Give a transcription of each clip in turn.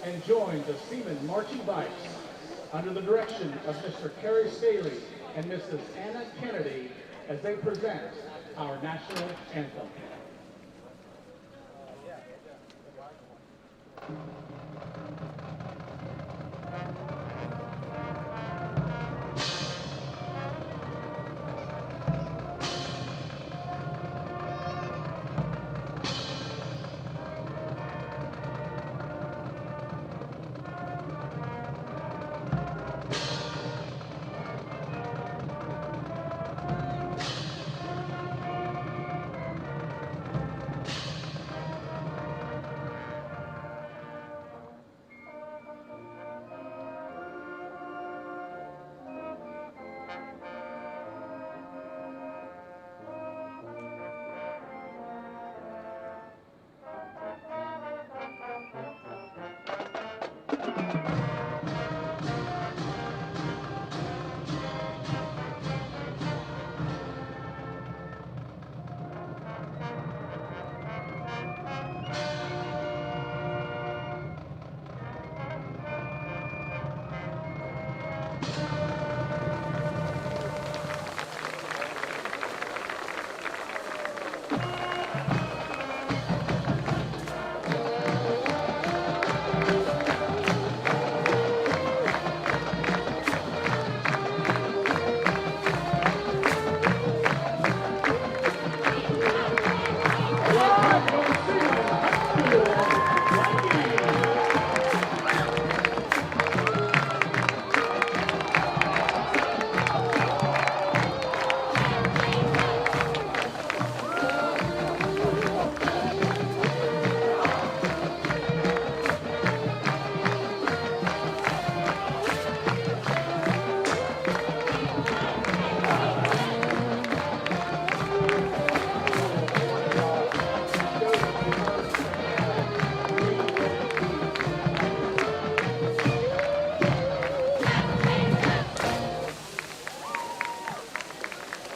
and join the Seaman Marching Bikes under the direction of Mr. Kerry Staley and Mrs. Anna Kennedy as they present our national anthem.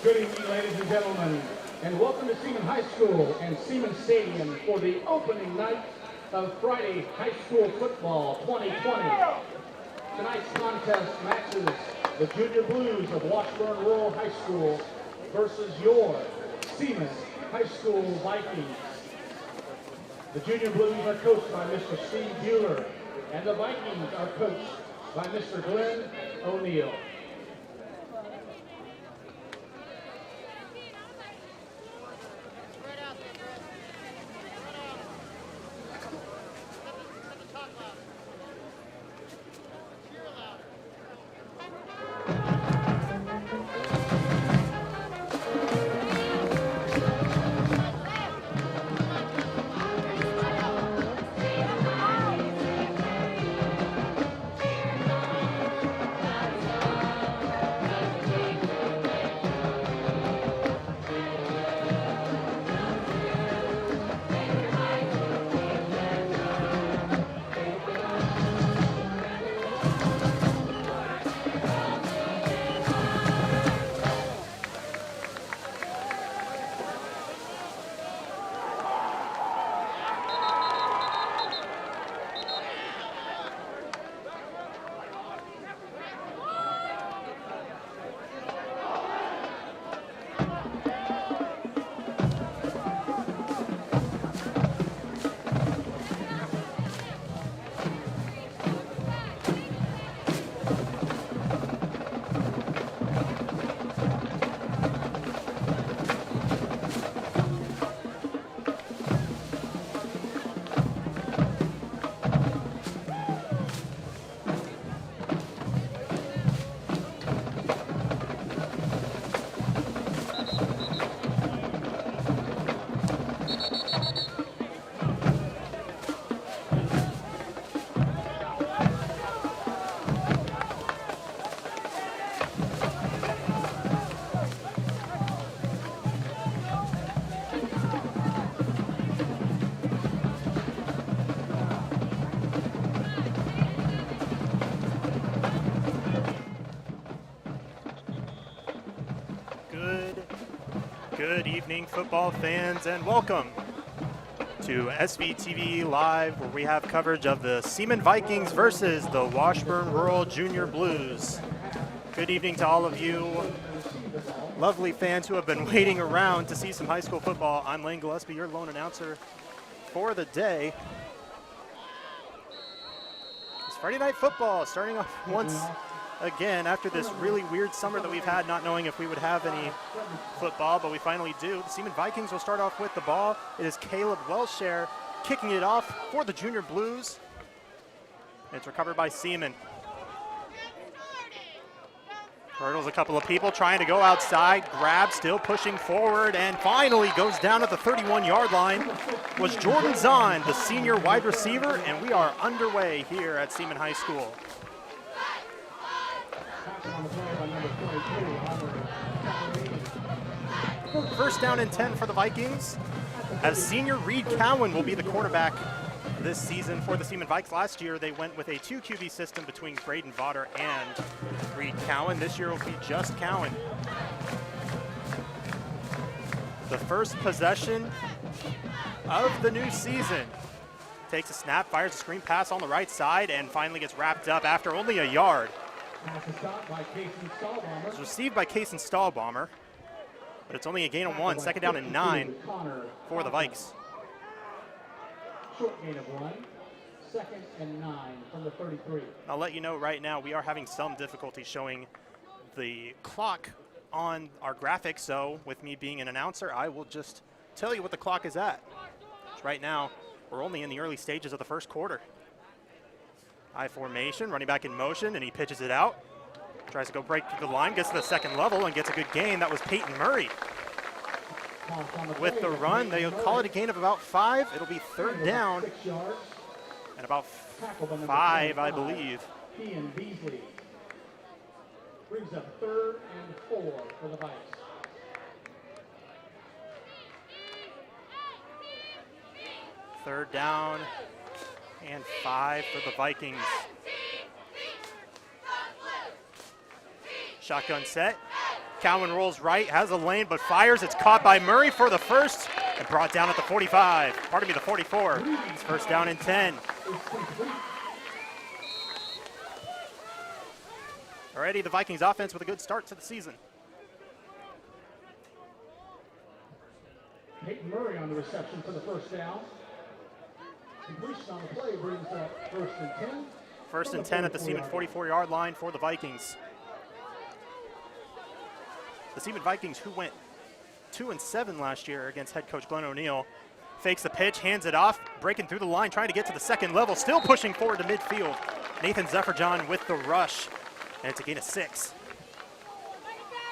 Good evening, ladies and gentlemen, and welcome to Seaman High School and Seaman Stadium for the opening night of Friday High School Football 2020. Tonight's contest matches the Junior Blues of Washburn Rural High School versus your Seaman High School Vikings. The Junior Blues are coached by Mr. Steve Bueller, and the Vikings are coached by Mr. Glenn O'Neill. Good evening, football fans, and welcome to SVTV Live, where we have coverage of the Seaman Vikings versus the Washburn Rural Junior Blues. Good evening to all of you lovely fans who have been waiting around to see some high school football. I'm Lane Gillespie, your lone announcer for the day. It's Friday Night Football starting off once again after this really weird summer that we've had, not knowing if we would have any football, but we finally do. The Seaman Vikings will start off with the ball. It is Caleb Welshare kicking it off for the Junior Blues. It's recovered by Seaman. Hurdles a couple of people trying to go outside, grab, still pushing forward, and finally goes down at the 31-yard line. Was Jordan Zahn, the senior wide receiver, and we are underway here at Seaman High School. First down and 10 for the Vikings, as senior Reed Cowan will be the quarterback this season for the Seaman Vikes. Last year they went with a 2 QB system between Braden Vodder and Reed Cowan. This year will be just Cowan. The first possession of the new season. Takes a snap, fires a screen pass on the right side, and finally gets wrapped up after only a yard. It's received by Kaysen Stahlbomber, but it's only a gain of 1, second down and 9 for the Vikes. Short gain of 1, second and 9 from the 33. I'll let you know right now we are having some difficulty showing the clock on our graphics, so with me being an announcer, I will just tell you what the clock is at. Right now, we're only in the early stages of the first quarter. I formation, running back in motion, and he pitches it out. Tries to go break through the line, gets to the second level, and gets a good gain. That was Peyton Murray. With the run, they'll call it a gain of about 5. It'll be third down and about 5, I believe. Ian Beasley brings up 3rd and 4 for the Vikes. Third down and 5 for the Vikings. Shotgun set. Cowan rolls right, has a lane, but fires. It's caught by Murray for the first and brought down at the 45. Pardon me, the 44. It's first down and 10. Already the Vikings offense with a good start to the season. Peyton Murray on the reception for the first down. Completion on the play brings up 1st and 10. First and 10 at the Seaman 44-yard line for the Vikings. The Seaman Vikings, who went 2-7 last year against head coach Glenn O'Neill, fakes the pitch, hands it off, breaking through the line, trying to get to the second level, still pushing forward to midfield. Nathan Zephyr-John with the rush, and it's a gain of 6.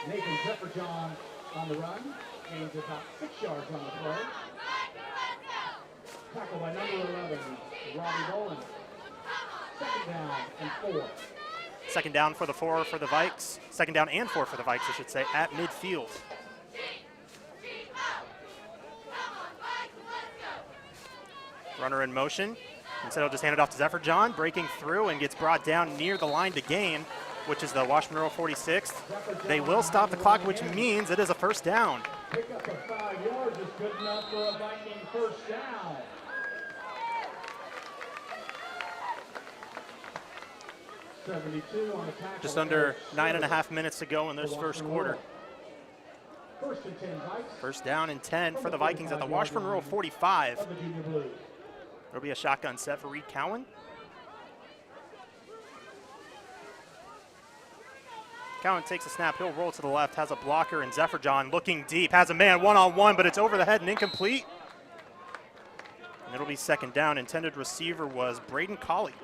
Nathan Zephyr-John on the run, gains about 6 yards on the play. Tackle by number 11, Robbie Boland. Second down and 4. Second down for the 4 for the Vikes. Second down and 4 for the Vikes, I should say, at midfield. Runner in motion. Instead, he'll just hand it off to Zephyr-John, breaking through and gets brought down near the line to gain, which is the Washburn Rural 46th. They will stop the clock, which means it is a first down. Pick up of 5 yards is good enough for a Viking first down. Just under 9.5 minutes to go in this first quarter. First and 10 Vikes. First down and 10 for the Vikings at the Washburn Rural 45. There'll be a shotgun set for Reed Cowan. Cowan takes a snap, he'll roll to the left, has a blocker, and Zephyr-John looking deep, has a man one-on-one, but it's over the head and incomplete. And it'll be second down. Intended receiver was Braden Colley.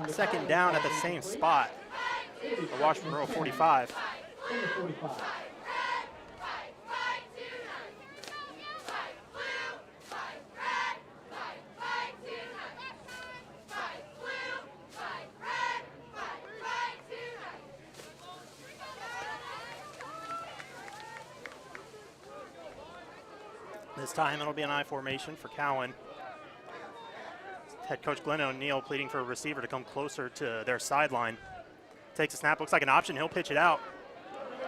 Second down at the same spot, the Washburn Rural 45. This time it'll be an I formation for Cowan. Head coach Glenn O'Neill pleading for a receiver to come closer to their sideline. Takes a snap, looks like an option, he'll pitch it out.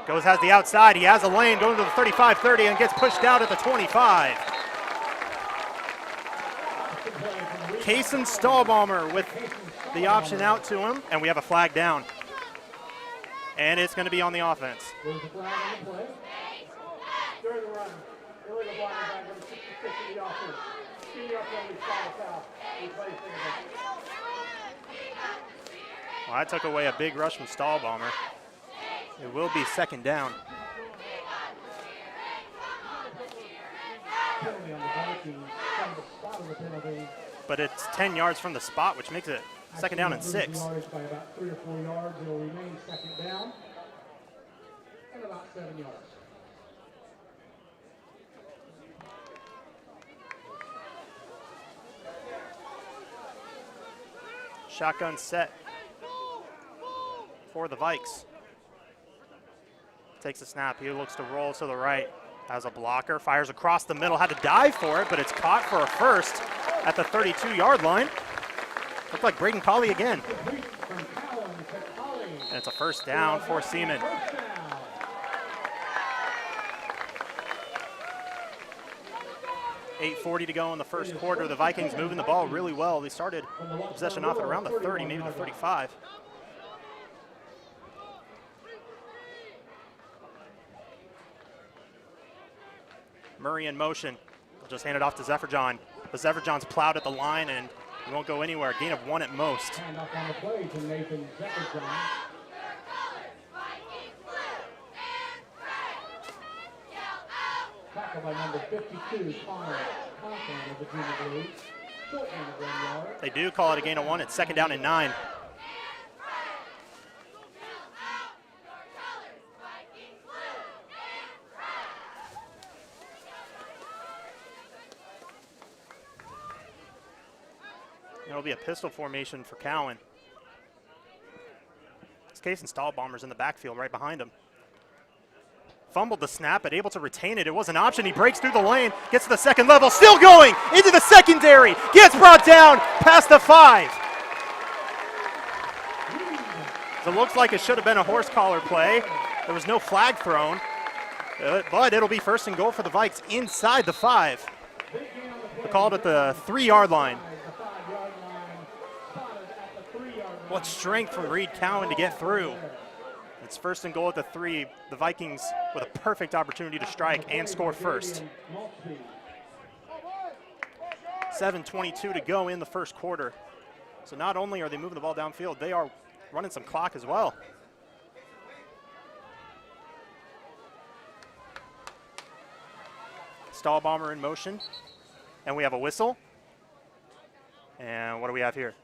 Has the outside. He has a lane going to the 35-30 and gets pushed out at the 25. Kaysen Stahlbaumer with the option out to him, and we have a flag down. And it's going to be on the offense. There's a flag on the play. During the run, illegal blocking by number 66 of the offense. Senior offense foul. Well, that took away a big rush from Stahlbaumer. It will be second down. But it's 10 yards from the spot, which makes it second down and 6. Yards by about 3 or 4 yards. It'll remain second down and about 7 yards. Shotgun set for the Vikes. Takes a snap. He looks to roll to the right. Has a blocker. Fires across the middle. Had to dive for it, but it's caught for a first at the 32-yard line. Looked like Braden Colley again. And it's a first down for Seaman. 8:40 to go in the first quarter. The Vikings moving the ball really well. They started possession off at around the 30, maybe the 35. Murray in motion. They'll just hand it off to Zephyrjohn. But Zephyrjohn's plowed at the line and he won't go anywhere. Gain of 1 at most. Hand off on the play to Nathan Zephyrjohn. Tackle by number 52, Connor Conklin of the Junior Blues. Shortening of 1 yard. They do call it a gain of 1. It's second down and 9. It'll be a pistol formation for Cowan. It's Kaysen Stahlbaumer's in the backfield right behind him. Fumbled the snap, but able to retain it. It was an option. He breaks through the lane, gets to the second level, still going into the secondary. Gets brought down past the 5. So it looks like it should have been a horse collar play. There was no flag thrown, but it'll be first and goal for the Vikes inside the 5. They called at the 3-yard line. What strength from Reed Cowan to get through. It's first and goal at the 3. The Vikings with a perfect opportunity to strike and score first. 7:22 to go in the first quarter. So not only are they moving the ball downfield, they are running some clock as well. Stahlbaumer in motion. And we have a whistle. And what do we have here?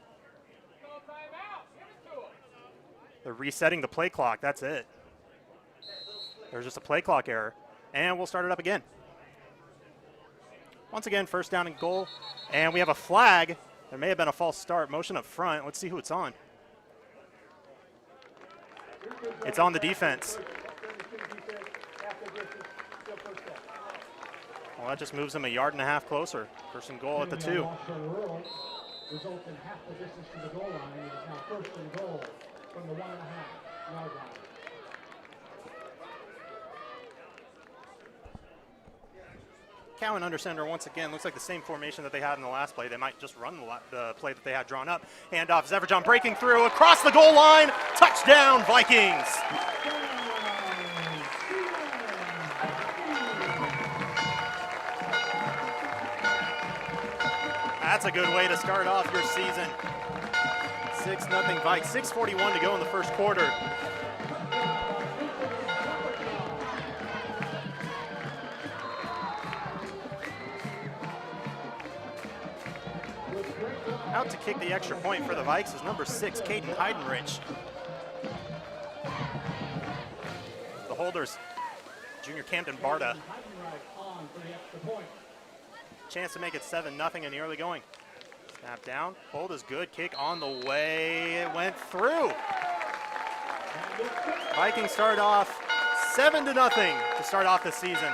They're resetting the play clock. That's it. There's just a play clock error. And we'll start it up again. Once again, first down and goal. And we have a flag. There may have been a false start. Motion up front. Let's see who it's on. It's on the defense. Well, that just moves them 1.5 yards closer. First and goal at the 2. Rual results in half the distance to the goal line. It is now first and goal from the 1.5 yard line. Cowan under center once again. Looks like the same formation that they had in the last play. They might just run the play that they had drawn up. Handoff, Zephyrjohn breaking through across the goal line. Touchdown, Vikings. That's a good way to start off your season. 6-0 Vikes. 6:41 to go in the first quarter. Out to kick the extra point for the Vikes is number 6, Caden Heidenrich. The holders, junior Camden Barta. Chance to make it 7-0 in the early going. Snap down, hold is good, kick on the way, it went through. Vikings start off 7-0 to start off the season.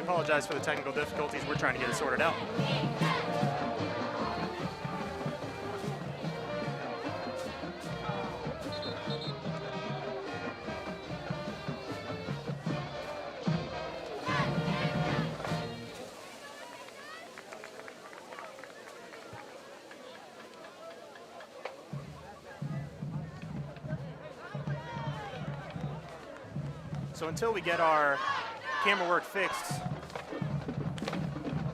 We apologize for the technical difficulties. We're trying to get it sorted out. So until we get our camera work fixed,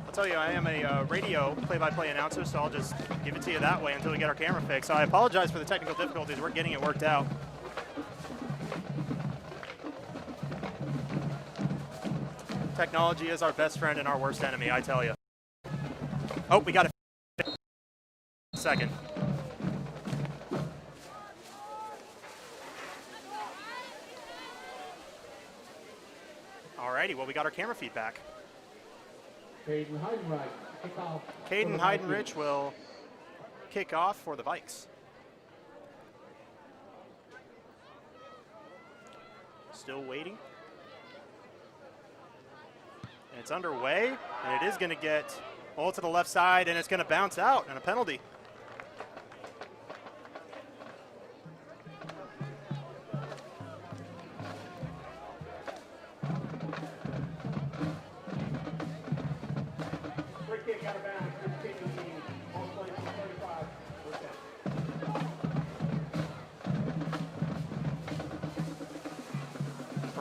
I'll tell you, I am a radio play-by-play announcer, so I'll just give it to you that way until we get our camera fixed. So I apologize for the technical difficulties. We're getting it worked out. Technology is our best friend and our worst enemy, I tell you. Oh, we got it. Second. Alrighty, well, we got our camera feedback. Caden Heidenreich, kickoff. Caden Heidenreich will kick off for the Vikes. Still waiting. And it's underway, and it is going to get all to the left side, and it's going to bounce out and a penalty.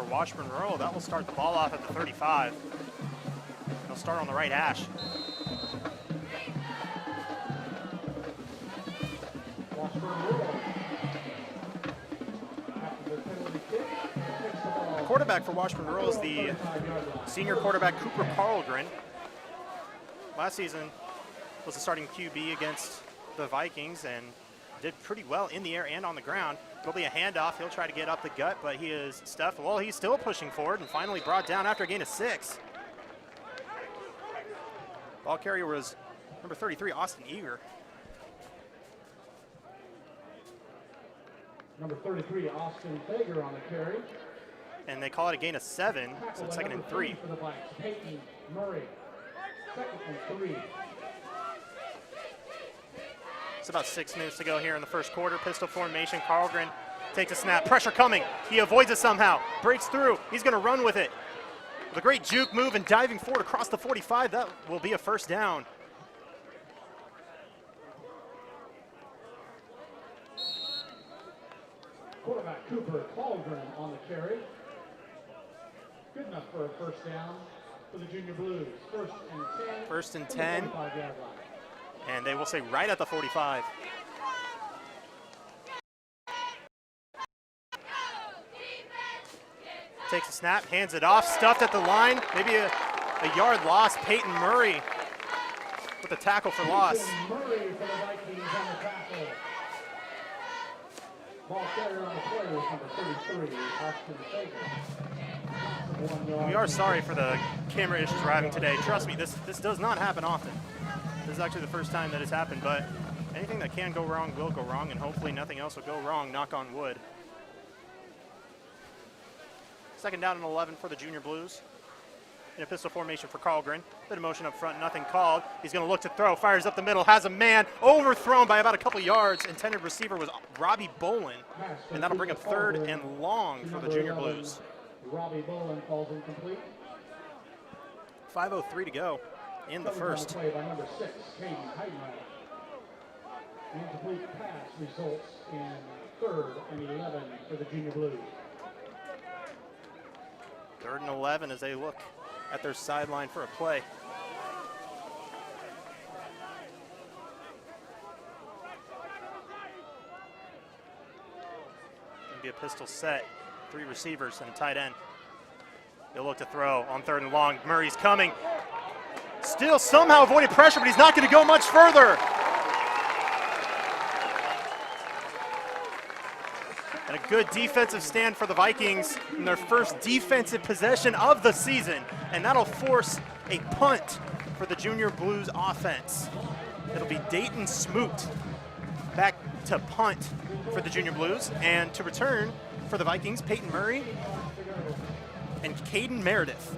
Washburn Rual, that will start the ball off at the 35. They'll start on the right hash. The quarterback for Washburn Rual is the senior quarterback Cooper Carlgren. Last season was the starting QB against the Vikings and did pretty well in the air and on the ground. It'll be a handoff. He'll try to get up the gut, but he is stuffed. Well, he's still pushing forward and finally brought down after a gain of 6. Ball carrier was number 33, Austin Eager. Number 33, Austin Fager on the carry. And they call it a gain of 7, so it's 2nd and 3. For the Vikes, Peyton Murray, 2nd and 3. It's about 6 minutes to go here in the first quarter. Pistol formation. Carlgren takes a snap. Pressure coming. He avoids it somehow. Breaks through. He's going to run with it. With a great juke move and diving forward across the 45. That will be a first down. Quarterback Cooper Carlgren on the carry. Good enough for a first down for the Junior Blues. 1st and 10. 1st and 10. 45-yard line. And they will say right at the 45. Takes a snap, hands it off, stuffed at the line. Maybe a yard loss. Peyton Murray with a tackle for loss. Peyton Murray for the Vikings on the tackle. Ball carrier on the play was number 33, Austin Fager. We are sorry for the camera issues we're having today. Trust me, this does not happen often. This is actually the first time that it's happened, but anything that can go wrong will go wrong, and hopefully nothing else will go wrong, knock on wood. 2nd down and 11 for the Junior Blues. In a pistol formation for Carlgren. Bit of motion up front, nothing called. He's going to look to throw, fires up the middle, has a man, overthrown by about a couple yards. Intended receiver was Robbie Bolin, and that'll bring up 3rd and long for the Junior Blues. Robbie Bolin falls incomplete. 5:03 to go in the first. Play by number 6, Caden Heidenreich. The incomplete pass results in 3rd and 11 for the Junior Blues. 3rd and 11 as they look at their sideline for a play. Gonna be a pistol set, 3 receivers and a tight end. They'll look to throw on 3rd and long. Murray's coming. Still somehow avoided pressure, but he's not going to go much further. And a good defensive stand for the Vikings in their first defensive possession of the season. And that'll force a punt for the Junior Blues offense. It'll be Dayton Smoot back to punt for the Junior Blues. And to return for the Vikings, Peyton Murray and Caden Meredith.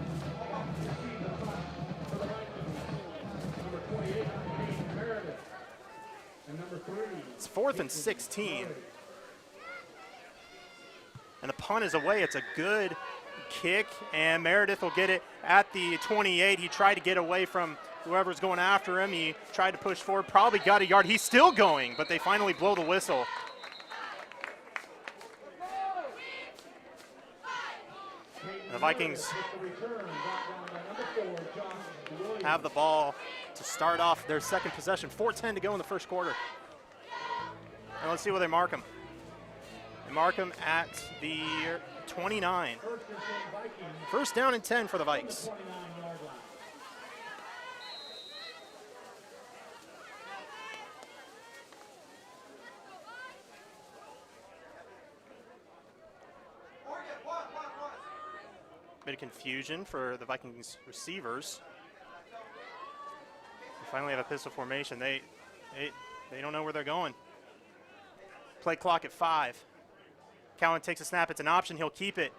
It's 4th and 16. And the punt is away. It's a good kick, and Meredith will get it at the 28. He tried to get away from whoever's going after him. He tried to push forward, probably got a yard. He's still going, but they finally blow the whistle. The Vikings have the ball to start off their second possession. 4:10 to go in the first quarter. And let's see where they mark him. They mark him at the 29. First down and 10 for the Vikes. Bit of confusion for the Vikings receivers. They finally have a pistol formation. They don't know where they're going. Play clock at 5. Cowan takes a snap. It's an option. He'll keep it.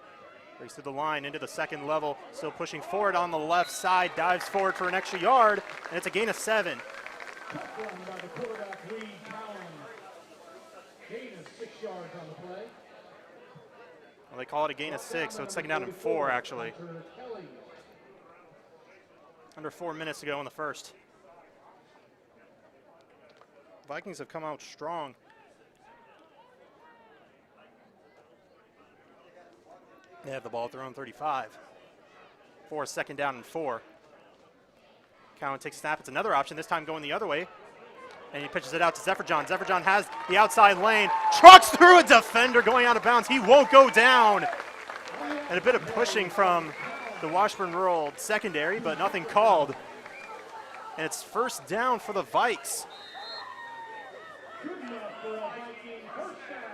Breaks through the line into the second level. Still pushing forward on the left side. Dives forward for an extra yard, and it's a gain of 7. By the quarterback, Reed Cowan. Gain of 6 yards on the play. Well, they call it a gain of 6, so it's second down and 4, actually. Under 4 minutes to go in the first. Vikings have come out strong. They have the ball at their own 35. For a second down and 4. Cowan takes a snap. It's another option, this time going the other way. And he pitches it out to Zephyrjohn. Zephyrjohn has the outside lane. Trucks through a defender going out of bounds. He won't go down. And a bit of pushing from the Washburn Rural secondary, but nothing called. And it's first down for the Vikes. Good enough for a Viking first down.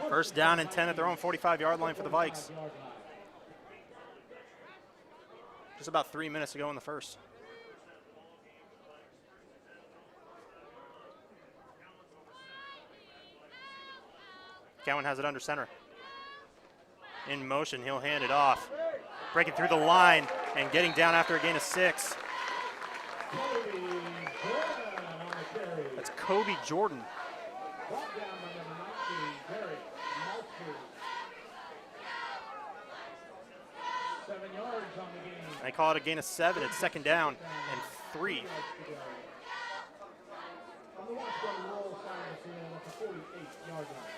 First down and 10 at their own 45-yard line for the Vikes. Just about 3 minutes to go in the first. Cowan has it under center. In motion, he'll hand it off. Breaking through the line and getting down after a gain of 6. That's Kobe Jordan. Brought down by number 19, Derek Maltby. 7 yards on the game. They call it a gain of 7. It's second down and 3. On the Washburn Rural side of the field, that's a 48-yard line.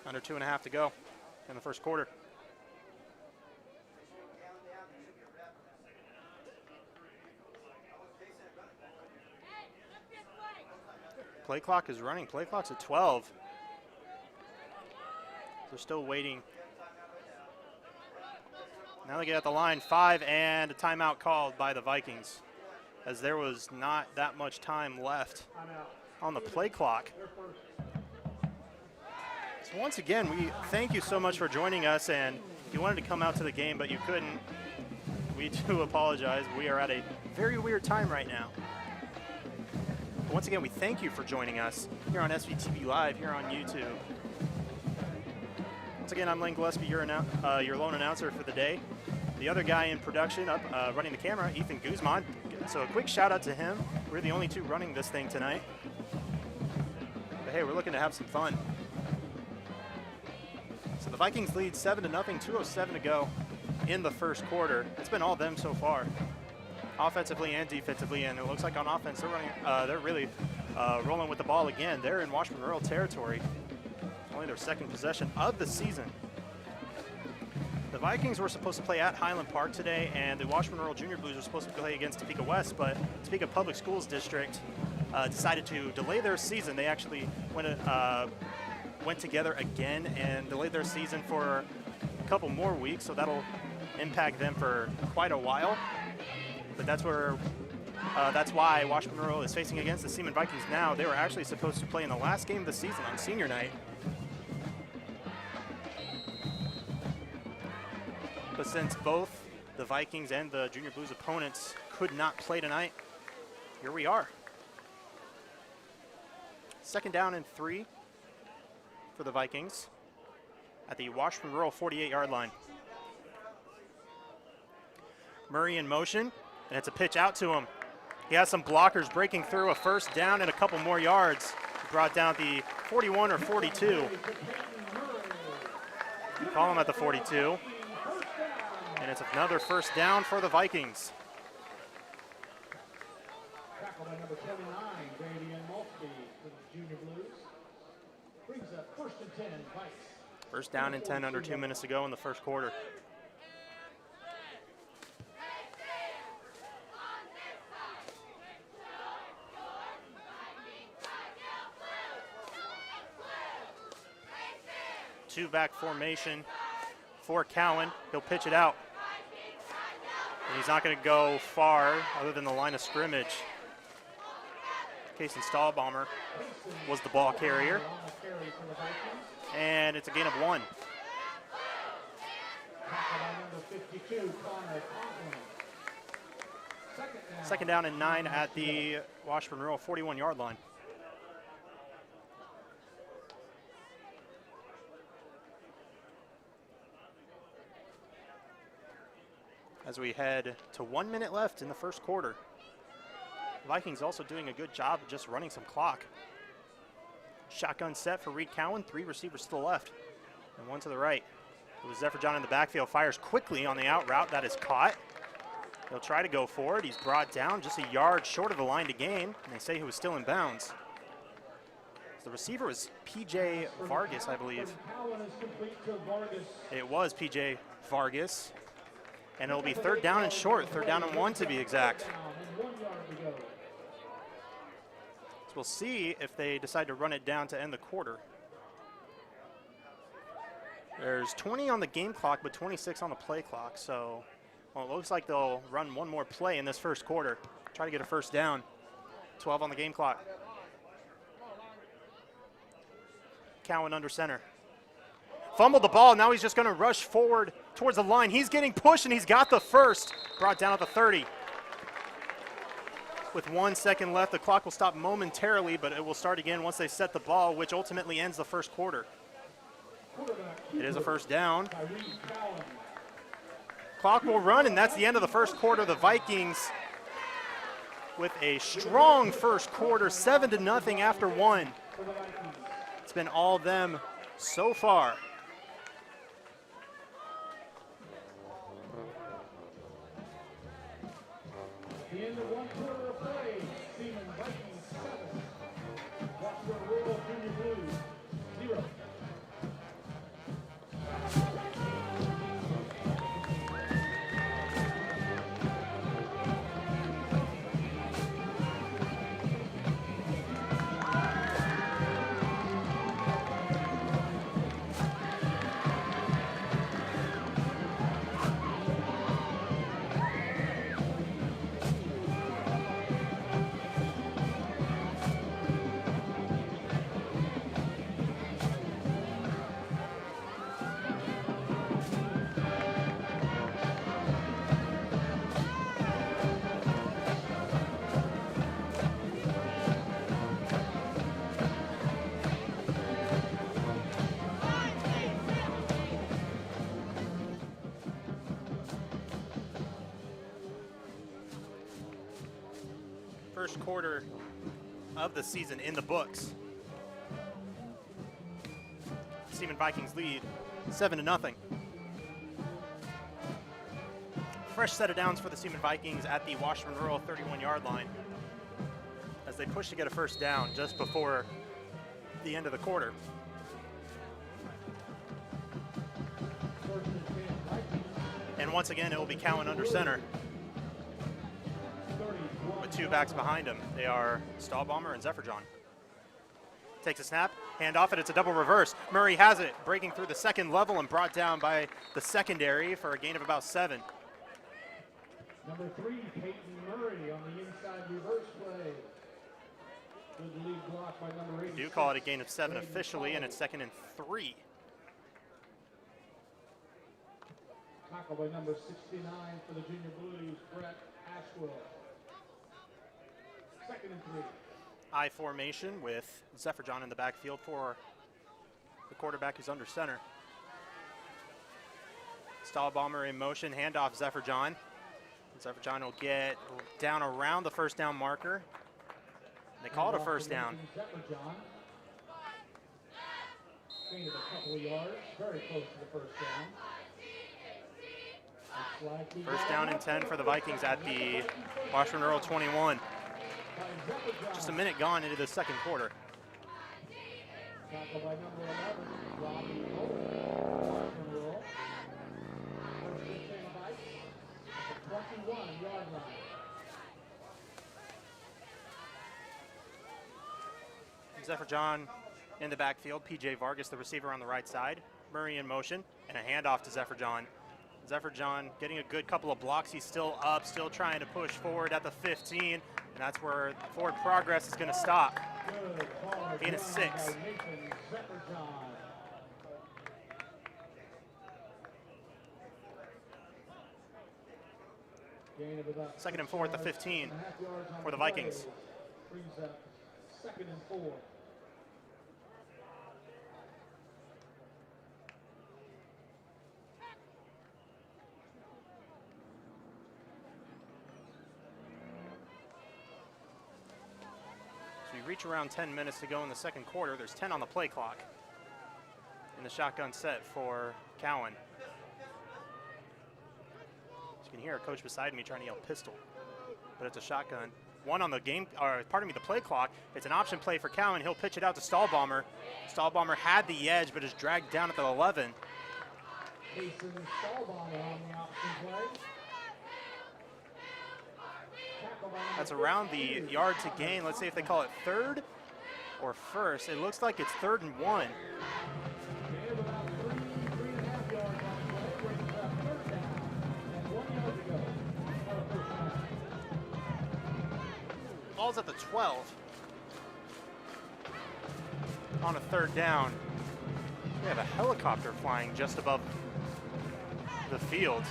Under 2.5 to go in the first quarter. Play clock is running. Play clock's at 12. They're still waiting. Now they get at the line, 5, and a timeout called by the Vikings, as there was not that much time left on the play clock. So once again, we thank you so much for joining us, and you wanted to come out to the game, but you couldn't. We do apologize. We are at a very weird time right now. But once again, we thank you for joining us here on SVTV Live, here on YouTube. Once again, I'm Lane Gillespie, your lone announcer for the day. The other guy in production up running the camera, Ethan Guzman. So a quick shout out to him. We're the only two running this thing tonight. But hey, we're looking to have some fun. So the Vikings lead 7-0, 2:07 to go in the first quarter. It's been all them so far, offensively and defensively, and it looks like on offense they're really rolling with the ball again. They're in Washburn Rural territory. Only their second possession of the season. The Vikings were supposed to play at Highland Park today, and the Washburn Rural Junior Blues were supposed to play against Topeka West, but Topeka Public Schools District decided to delay their season. They actually went together again and delayed their season for a couple more weeks, so that'll impact them for quite a while. But that's why Washburn Rural is facing against the Seaman Vikings now. They were actually supposed to play in the last game of the season on senior night. But since both the Vikings and the Junior Blues opponents could not play tonight, here we are. Second down and 3 for the Vikings at the Washburn Rural 48-yard line. Murray in motion, and it's a pitch out to him. He has some blockers breaking through, a first down and a couple more yards. He brought down the 41 or 42. Call him at the 42. And it's another first down for the Vikings. Tackle by number 29, Davian Maltby for the Junior Blues. Brings up 1st and 10, Vikes. First down and 10 under 2 minutes to go in the first quarter. Two-back formation for Cowan. He'll pitch it out. And he's not going to go far other than the line of scrimmage. Casey Stahlbaumer was the ball carrier. And it's a gain of 1. Second down and 9 at the Washburn Rural 41-yard line. As we head to 1 minute left in the first quarter. The Vikings also doing a good job of just running some clock. Shotgun set for Reed Cowan, 3 receivers to the left and 1 to the right. It was Zephyr John in the backfield, fires quickly on the out route. That is caught. He'll try to go forward. He's brought down just a yard short of the line to gain, and they say he was still in bounds. The receiver was P.J. Vargas, I believe. It was P.J. Vargas. And it'll be 3rd down and short, 3rd down and 1 to be exact. So we'll see if they decide to run it down to end the quarter. There's 20 on the game clock, but 26 on the play clock. So, well, it looks like they'll run one more play in this first quarter. Try to get a first down. 12 on the game clock. Cowan under center. Fumbled the ball, now he's just gonna rush forward towards the line. He's getting pushed and he's got the first. Brought down at the 30. With 1 second left, the clock will stop momentarily, but it will start again once they set the ball, which ultimately ends the first quarter. It is a first down. Clock will run, and that's the end of the first quarter. The Vikings with a strong first quarter, 7-0 after 1. It's been all them so far. The end of 1 quarter of play, Seaman Viking 7, Washburn Rual Junior Blues 0. First quarter of the season in the books. Seaman Vikings lead 7-0. Fresh set of downs for the Seaman Vikings at the Washburn Rural 31-yard line as they push to get a first down just before the end of the quarter. And once again, it will be Cowan under center. With 2 backs behind him. They are Stahlbaumer and Zephyr John. Takes a snap, hand off it, it's a double reverse. Murray has it, breaking through the second level and brought down by the secondary for a gain of about 7. Number 3, Peyton Murray on the inside reverse play. Good lead block by number 8. Do call it a gain of 7 officially, and it's 2nd and 3. Tackle by number 69 for the Junior Blues, Brett Ashwell. 2nd and 3. I formation with Zephyr John in the backfield for the quarterback who's under center. Stahlbaumer in motion, handoff Zephyr John. Zephyr will get down around the first down marker. They call it a first down. Gained a couple of yards, very close to the first down. First down and 10 for the Vikings at the Washburn Rural 21. Just a minute gone into the second quarter. Tackle by number 11, Washburn Rural. First and 10 Vikes at the 21-yard line. Zephyr in the backfield. PJ Vargas, the receiver on the right side. Murray in motion, and a handoff to Zephyr getting a good couple of blocks. He's still up, still trying to push forward at the 15, and that's where forward progress is going to stop. Gain of 6. Second and 4 at the 15 for the Vikings. Second and 4. So we reach around 10 minutes to go in the second quarter. There's 10 on the play clock in the shotgun set for Cowan. As you can hear a coach beside me trying to yell pistol, but it's a shotgun. One on the the play clock. It's an option play for Cowan. He'll pitch it out to Stahlbomber. Stahlbomber had the edge, but is dragged down at the 11. That's around the yard to gain. Let's see if they call it third or first. It looks like it's 3rd and 1. Ball's at the 12 on a 3rd down. We have a helicopter flying just above the field.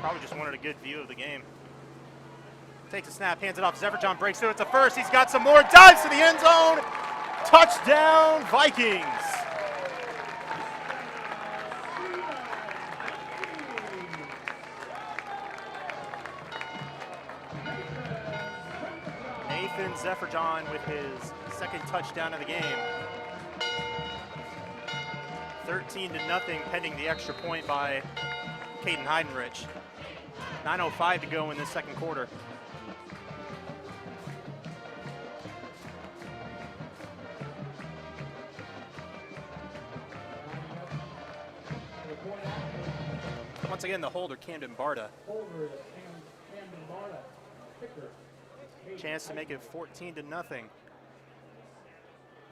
Probably just wanted a good view of the game. Takes a snap, hands it off. Zephyr breaks through. It's a first. He's got some more. Dives to the end zone. Touchdown, Vikings. Nathan Zephyr with his second touchdown of the game. 13-0 pending the extra point by Caden Heidenrich. 9:05 to go in the second quarter. Once again, the holder, Camden Barta. Chance to make it 14-0.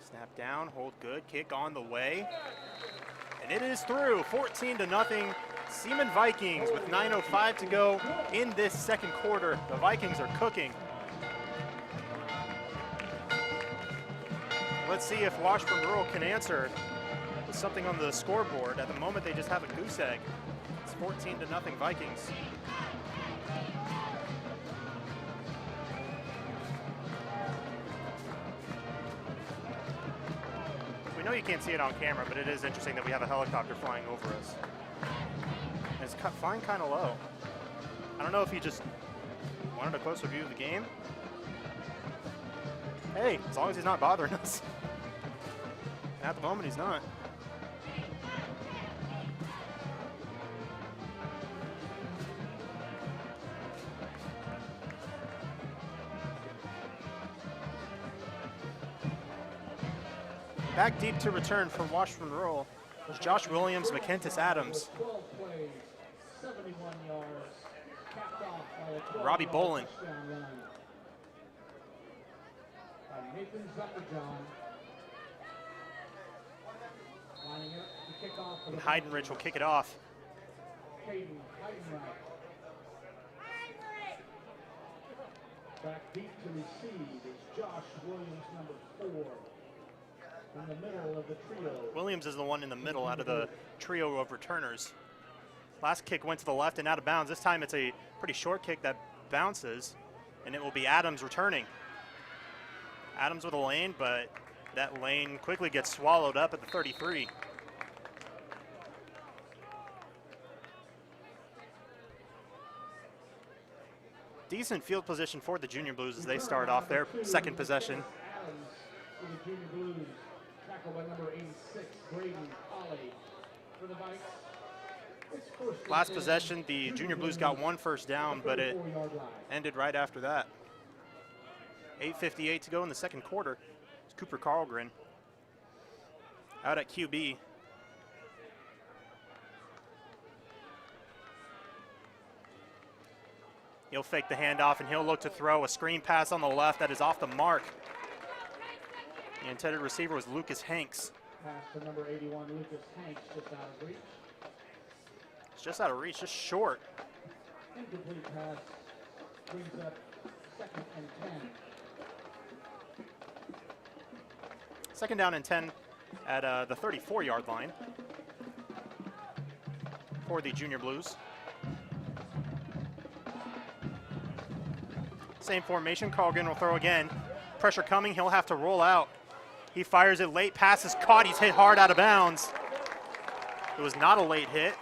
Snap down, hold good, kick on the way. And it is through, 14-0. Seaman Vikings with 9:05 to go in this second quarter. The Vikings are cooking. Let's see if Washburn Rural can answer with something on the scoreboard. At the moment, they just have a goose egg. It's 14-0 Vikings. We know you can't see it on camera, but it is interesting that we have a helicopter flying over us. And it's flying kind of low. I don't know if he just wanted a closer view of the game. Hey, as long as he's not bothering us. At the moment, he's not. Back deep to return for Washburn Rural was Josh Williams, McKentis Adams, Robbie Bolin. And Heidenrich will kick it off. Back deep to receive is Josh Williams, number 4. In the middle of the trio. Williams is the one in the middle out of the trio of returners. Last kick went to the left and out of bounds. This time it's a pretty short kick that bounces, and it will be Adams returning. Adams with a lane, but that lane quickly gets swallowed up at the 33. Decent field position for the Junior Blues as they start off their second possession. Adams for the Junior Blues. Tackled by number 86, Braden Ollie for the Vikes. It's first and Last 10. possession, the Junior Blues got one first down, but it 34-yard line. ended right after that. 8:58 to go in the second quarter. It's Cooper Carlgren out at QB. He'll fake the handoff and he'll look to throw a screen pass on the left that is off the mark. The intended receiver was Lucas Hanks. Pass to number 81, Lucas Hanks, just out of reach. It's just out of reach, just short. Incomplete pass brings up second and 10. Second down and 10 at the 34-yard line for the Junior Blues. Same formation, Carlgren will throw again. Pressure coming, he'll have to roll out. He fires it late, pass is caught, he's hit hard out of bounds. It was not a late hit,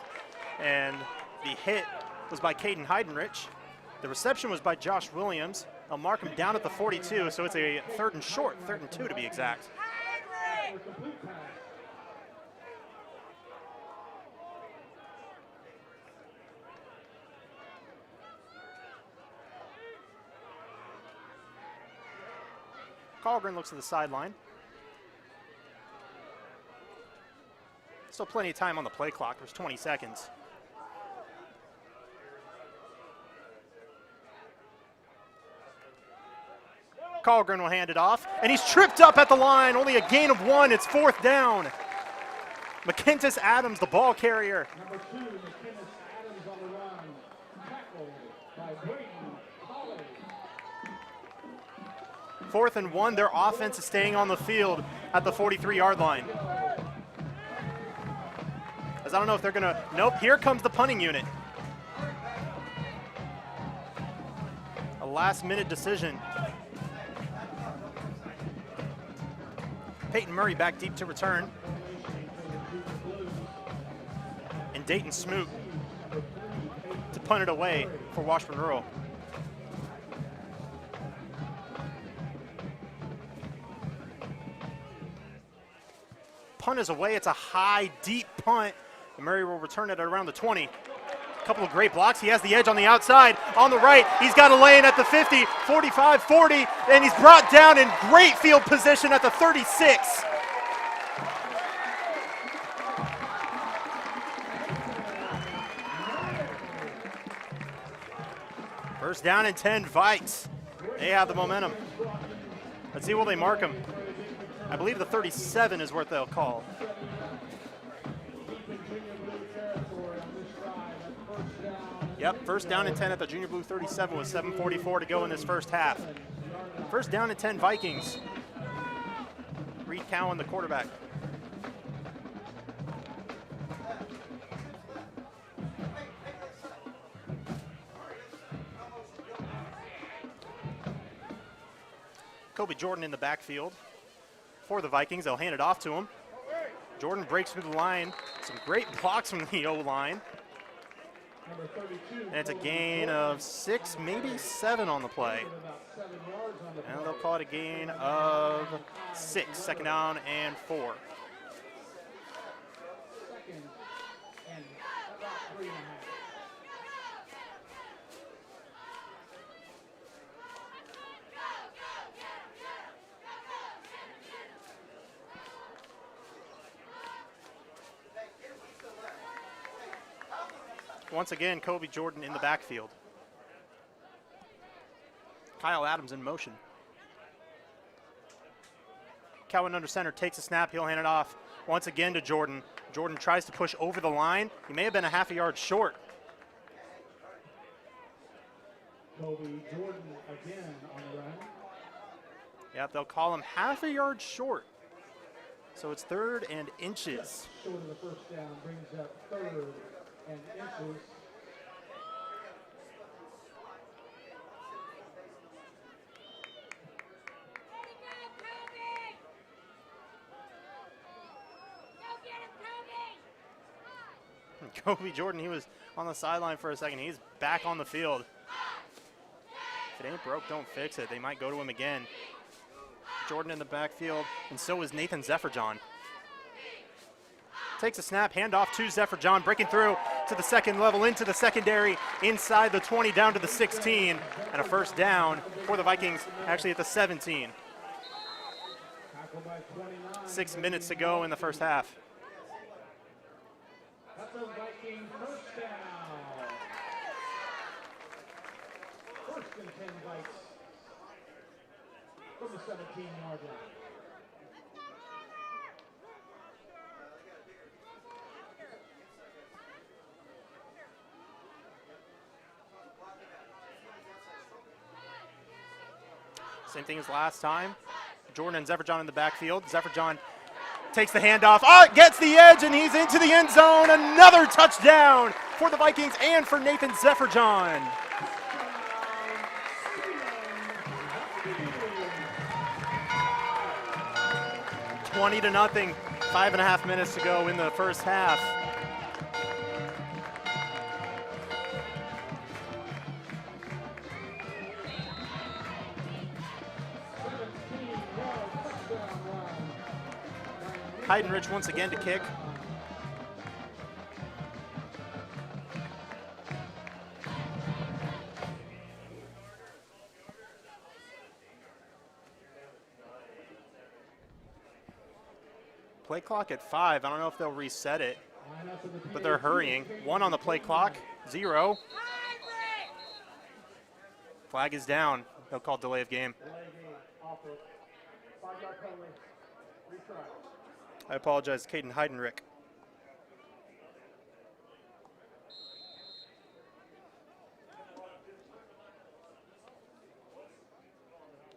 and the hit was by Caden Heidenrich. The reception was by Josh Williams. They'll mark him down at the 42, so it's a third and short, 3rd and 2 to be exact. Complete pass. Carlgren looks to the sideline. Still plenty of time on the play clock. There's 20 seconds. Carlgren will hand it off, and he's tripped up at the line. Only a gain of 1. It's 4th down. McKintis Adams, the ball carrier. Number 2, McKinnis Adams on the run. Tackled by Braden Ollie. 4th and 1. Their offense is staying on the field at the 43-yard line. As I don't know if they're going to, nope, here comes the punting unit. A last-minute decision. Peyton Murray back deep to return. And Dayton Smoot to punt it away for Washburn Rural. Punt is away. It's a high, deep punt. And Murray will return it at around the 20. A couple of great blocks. He has the edge on the outside. On the right, he's got a lane at the 50, 45, 40, and he's brought down in great field position at the 36. First down and 10, Vikes. They have the momentum. Let's see where they mark him. I believe the 37 is what they'll call. Yep, first down and 10 at the Junior Blue 37 with 7:44 to go in this first half. First down and 10, Vikings. Reed Cowan, the quarterback. Kobe Jordan in the backfield for the Vikings. They'll hand it off to him. Jordan breaks through the line. Some great blocks from the O-line. And it's a gain of 6, maybe 7 on the play. And they'll call it a gain of 6. Second down and 4. Second and about 3.5. Once again, Kobe Jordan in the backfield. Kyle Adams in motion. Cowan under center, takes a snap, he'll hand it off once again to Jordan. Jordan tries to push over the line. He may have been a half a yard short. Kobe Jordan again on the run. Yep, they'll call him half a yard short. So it's 3rd and inches. Short of the first down, brings up 3rd and inches. Kobe Jordan, he was on the sideline for a second. He's back on the field. If it ain't broke, don't fix it. They might go to him again. Jordan in the backfield, and so is Nathan Zephyrjohn. Takes a snap, handoff to Zephyrjohn, breaking through to the second level, into the secondary, inside the 20, down to the 16, and a first down for the Vikings, actually at the 17. 6 minutes to go in the first half. That's a Viking first down. First and 10 Vikes from the 17-yard line. Same thing as last time. Jordan and Zephyrjohn in the backfield. Zephyrjohn takes the handoff. Oh, gets the edge, and he's into the end zone. Another touchdown for the Vikings and for Nathan Zephyrjohn. $20 to nothing. 5.5 minutes to go in the first half. Heidenreich once again to kick. Play clock at 5. I don't know if they'll reset it, but they're hurrying. 1 on the play clock, 0. Flag is down. They'll call delay of game. I apologize, Caden Heidenreich.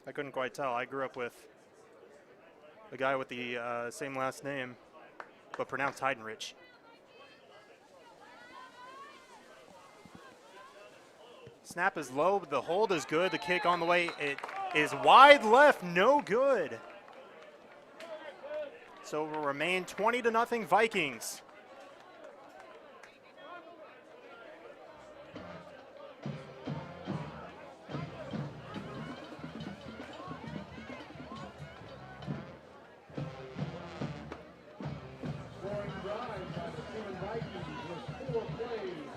I couldn't quite tell. I grew up with the guy with the same last name, but pronounced Heidenreich. Snap is low, but the hold is good. The kick on the way, it is wide left, no good. So it will remain 20 to nothing Vikings. Scoring drive by the Seaman Vikings was 4 plays,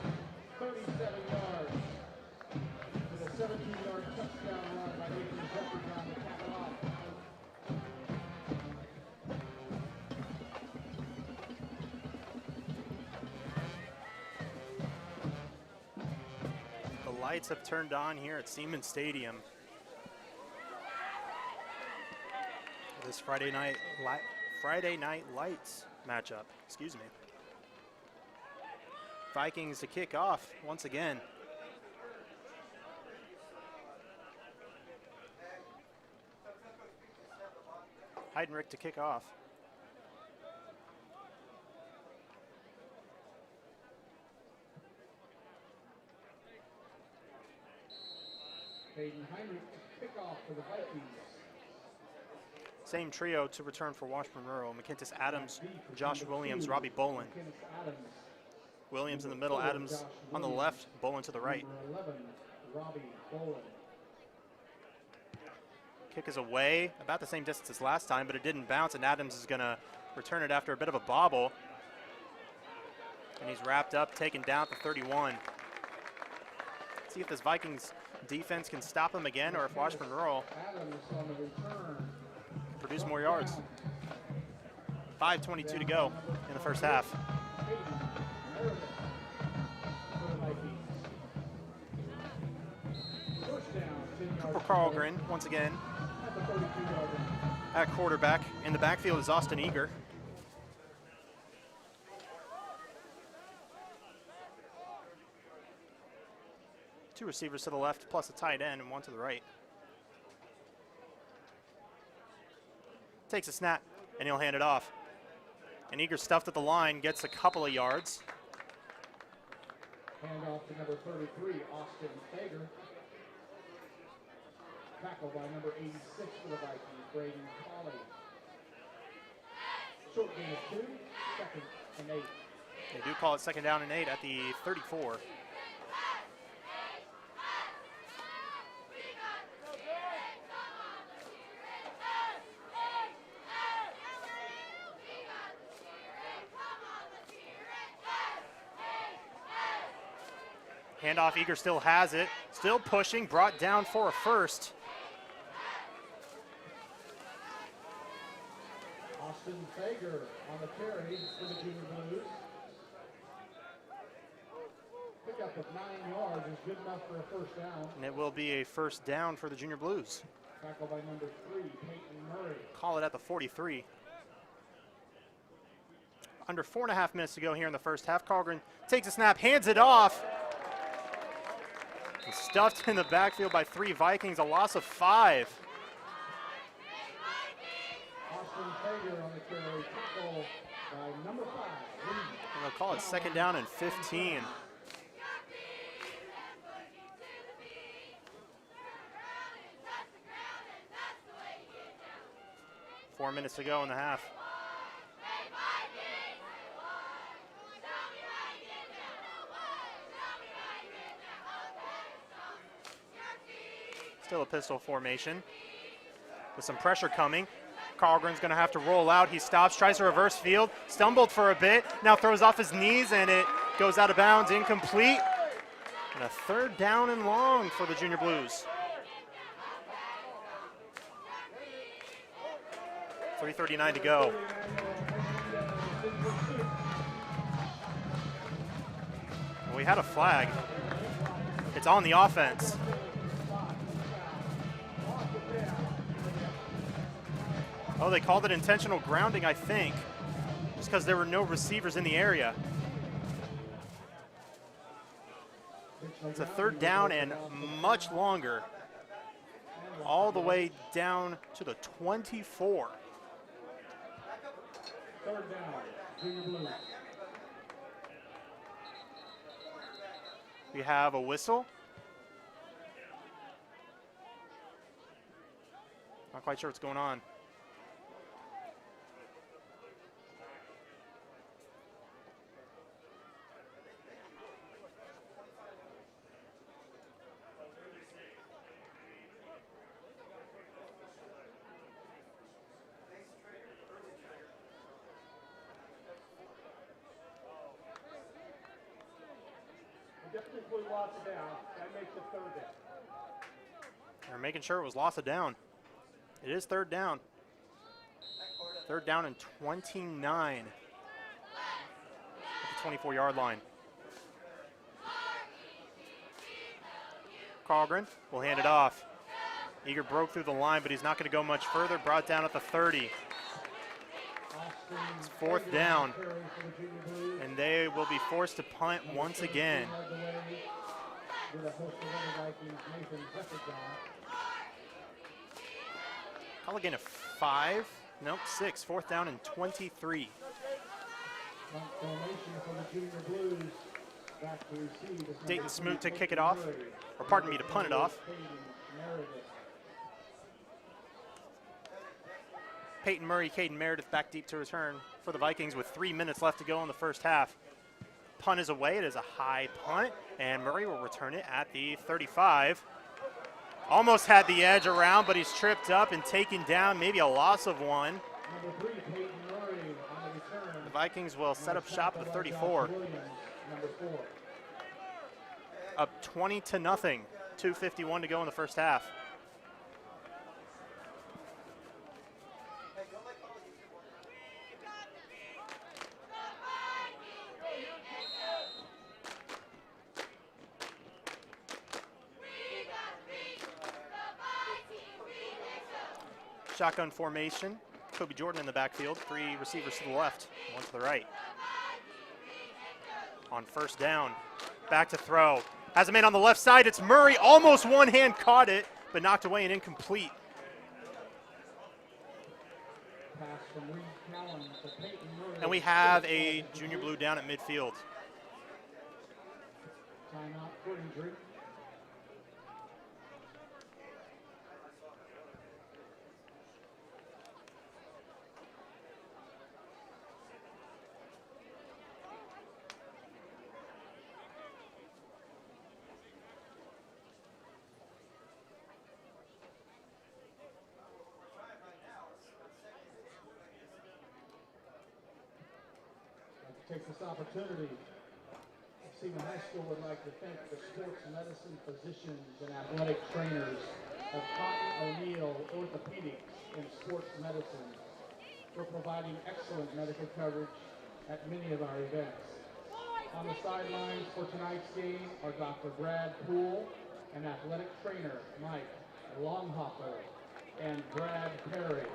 37 yards. With a 17-yard touchdown run by Nathan Zephyrjohn to cap it off. The lights have turned on here at Seaman Stadium. This Friday night lights matchup, excuse me. Vikings to kick off once again. Heidenreich to kick off. Caden Heinrich pick off for the Vikings. Same trio to return for Washburn Rural. McKintis Adams, Josh Williams, Robbie Bolin. Williams in the middle, Adams on the left, Bolin to the right. Number 11, Robbie Bolin. Kick is away, about the same distance as last time, but it didn't bounce, and Adams is going to return it after a bit of a bobble. And he's wrapped up, taken down at the 31. See if this Vikings defense can stop him again, or if Washburn Rural produce more yards. 5:22 to go in the first half. Cooper Carlgren once again at quarterback. In the backfield is Austin Eager. Two receivers to the left, plus a tight end, and one to the right. Takes a snap, and he'll hand it off. And Eager stuffed at the line, gets a couple of yards. Hand off to number 33, Austin Fager. Tackled by number 86 for the Vikings, Braden Colley. Short gain of 2, second and 8. They do call it second down and 8 at the 34. Handoff, Eager still has it. Still pushing, brought down for a first. Austin Fager on the carry for the Junior Blues. Pickup of 9 yards is good enough for a first down. And it will be a first down for the Junior Blues. Tackle by number 3, Peyton Murray. Call it at the 43. Under 4.5 minutes to go here in the first half. Carlgren takes a snap, hands it off. He's stuffed in the backfield by 3 Vikings, a loss of 5. Austin Fager on the carry, tackle by number 5. And they'll call it second down and 15. Four minutes to go in the half. Still a pistol formation with some pressure coming. Carlgren's going to have to roll out. He stops, tries to reverse field, stumbled for a bit, now throws off his knees, and it goes out of bounds, incomplete. And a third down and long for the Junior Blues. 3:39 to go. We had a flag. It's on the offense. Oh, they called it intentional grounding, I think, just because there were no receivers in the area. It's a third down and much longer, all the way down to the 24. Third down, Junior Blues. We have a whistle. Not quite sure what's going on. Definitely lost it down. That makes it third down. They're making sure it was loss of down. It is third down. Third down and 29 at the 24-yard line. Carlgren will hand it off. Eager broke through the line, but he's not going to go much further. Brought down at the 30. It's fourth down, and they will be forced to punt once again. Call again a 5. Nope, 6. Fourth down and 23. Dayton Smoot to kick it off, or pardon me, to punt it off. Peyton Murray, Caden Meredith back deep to return for the Vikings with 3 minutes left to go in the first half. Punt is away. It is a high punt, and Murray will return it at the 35. Almost had the edge around, but he's tripped up and taken down, maybe a loss of 1. The Vikings will set up shop at the 34. Up 20-0. 2:51 to go in the first half. Shotgun formation. Kobe Jordan in the backfield. 3 receivers to the left, 1 to the right. On first down, back to throw. Has a man on the left side. It's Murray. Almost one hand caught it, but knocked away and incomplete. And we have a Junior Blue down at midfield. Timeout for injury. Takes this opportunity. Seaman High School would like to thank the sports medicine physicians and athletic trainers of Cotton O'Neill Orthopedics and Sports Medicine for providing excellent medical coverage at many of our events. On the sidelines for tonight's game are Dr. Brad Poole and athletic trainer Mike Longhopper and Brad Perry.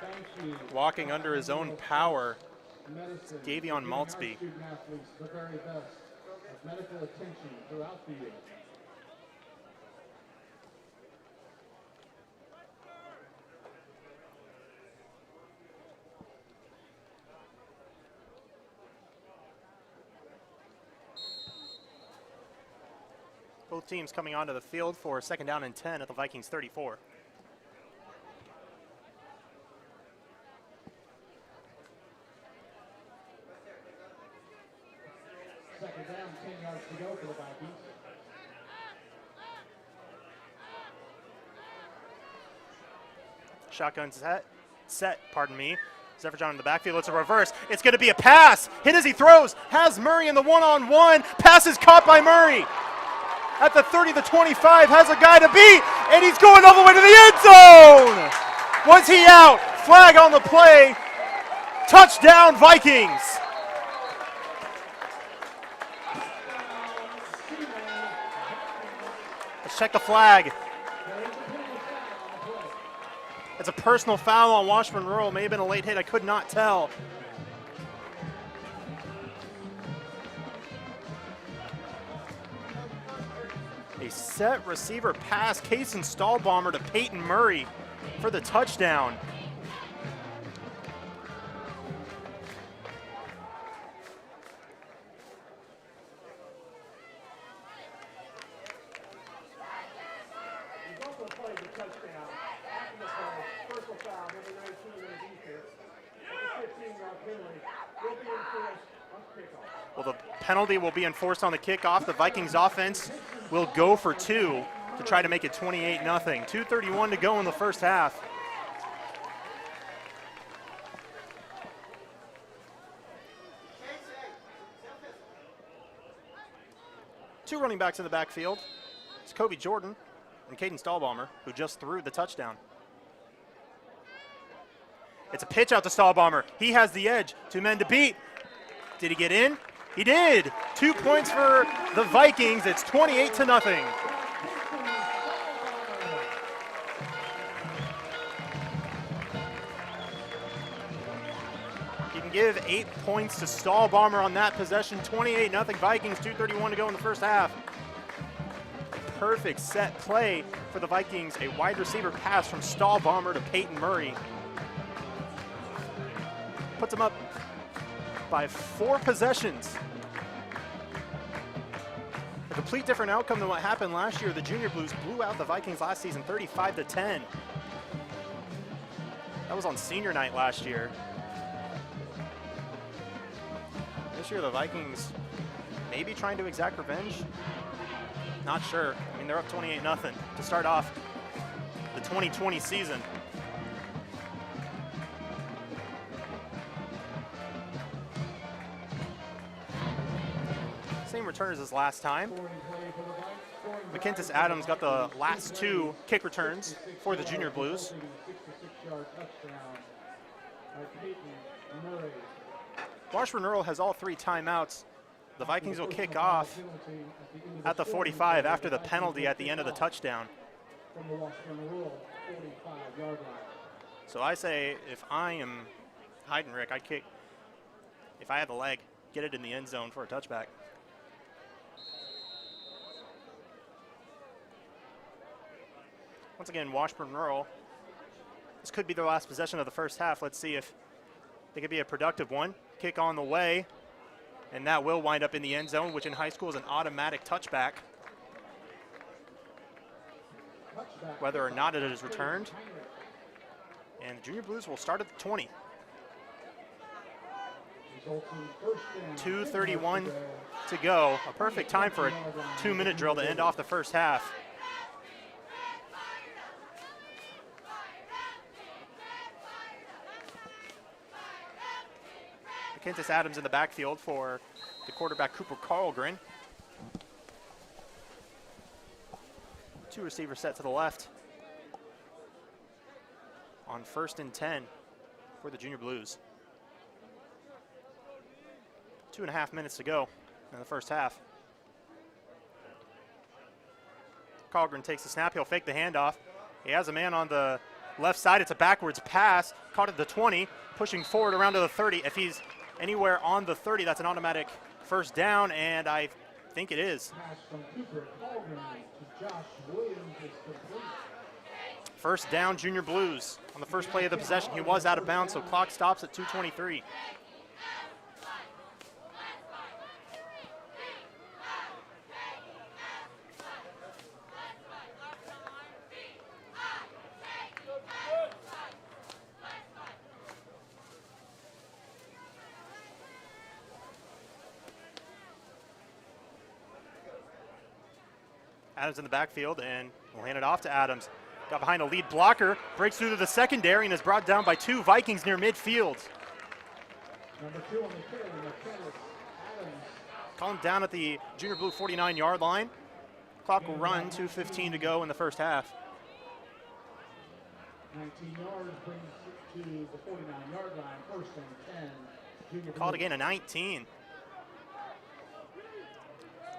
Thank you. Walking under his own power, Medicine, Davion giving our Maltsby. student athletes the very best of medical attention throughout the year. Both teams coming onto the field for second down and 10 at the Vikings 34. Second down, 10 yards to go for the Vikings. Shotgun set, pardon me. Zephyr in the backfield, it's a reverse. It's going to be a pass. Hit as he throws, has Murray in the one-on-one. Pass is caught by Murray. At the 30, the 25, has a guy to beat, and he's going all the way to the end zone. Was he out? Flag on the play. Touchdown, Vikings. Let's check the flag. It's a personal foul on Washburn Rural. May have been a late hit. I could not tell. A set receiver pass. Case and Stahlbomber to Peyton Murray for the touchdown. He's also played the touchdown. After the play, personal foul, number 19 in the defense. At the 15-yard penalty will be enforced on kickoff. Well, the penalty will be enforced on the kickoff. The Vikings offense will go for two to try to make it 28-0. 2:31 to go in the first half. Two running backs in the backfield. It's Kobe Jordan and Caden Stahlbomber, who just threw the touchdown. It's a pitch out to Stahlbomber. He has the edge. Two men to beat. Did he get in? He did. 2 points for the Vikings. It's 28-0. You can give 8 points to Stahlbomber on that possession. 28-0 Vikings. 2:31 to go in the first half. Perfect set play for the Vikings. A wide receiver pass from Stahlbomber to Peyton Murray. Puts him up by 4 possessions. A complete different outcome than what happened last year. The Junior Blues blew out the Vikings last season 35-10. That was on senior night last year. This year the Vikings maybe trying to exact revenge. Not sure. I mean, they're up 28-0 to start off the 2020 season. Same returners as last time. McKintis Adams got the last 2 kick returns for the Junior Blues. Washburn Rural has all 3 timeouts. The Vikings will kick off at the 45 after the penalty at the end of the touchdown. So I say, if I am Heidenreich, I'd kick, if I had the leg, get it in the end zone for a touchback. Once again, Washburn Rural. This could be their last possession of the first half. Let's see if they could be a productive one. Kick on the way, and that will wind up in the end zone, which in high school is an automatic touchback. Whether or not it is returned. And the Junior Blues will start at the 20. 2:31 to go. A perfect time for a 2-minute drill to end off the first half. Kentis Adams in the backfield for the quarterback Cooper Carlgren. 2 receivers set to the left. On 1st and 10 for the Junior Blues. 2.5 minutes to go in the first half. Carlgren takes the snap. He'll fake the handoff. He has a man on the left side. It's a backwards pass. Caught at the 20, pushing forward around to the 30. If he's anywhere on the 30, that's an automatic first down, and I think it is. Pass from Cooper Carlgren to Josh Williams is complete. First down, Junior Blues. On the first play of the possession, he was out of bounds, so clock stops at 2:23. Adams in the backfield, and we'll hand it off to Adams. Got behind a lead blocker, breaks through to the secondary, and is brought down by 2 Vikings near midfield. Number 2 on the carry, Adams. Call him down at the Junior Blue 49-yard line. Clock will run, 2:15 to go in the first half. 19 yards brings it to the 49-yard line, 1st and 10. Junior Called Blue. again a 19.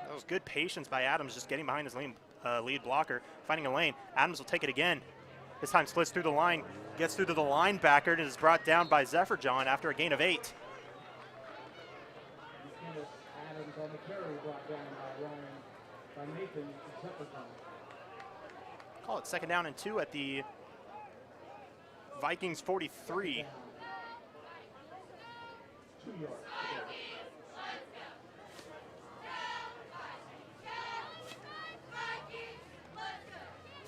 That was good patience by Adams, just getting behind his lead blocker, finding a lane. Adams will take it again. This time splits through the line, gets through to the linebacker, and is brought down by Zephyr John after a gain of 8. Adams on the carry, brought down by Nathan Zephyr John. Call it 2nd down and 2 at the Vikings 43. 2 yards.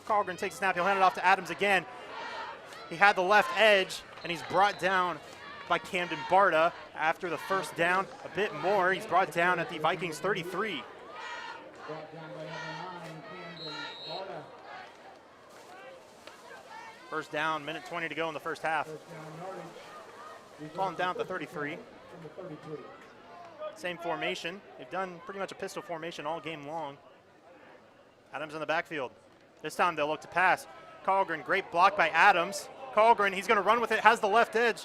Carlgren takes a snap. He'll hand it off to Adams again. He had the left edge, and he's brought down by Camden Barta after the first down. A bit more. He's brought down at the Vikings 33. Brought down by number 9, Camden Barta. First down, minute 20 to go in the first half. First down yardage. Call him down at the 33. From the 33. Same formation. They've done pretty much a pistol formation all game long. Adams in the backfield. This time they'll look to pass. Carlgren, great block by Adams. Carlgren, he's going to run with it, has the left edge.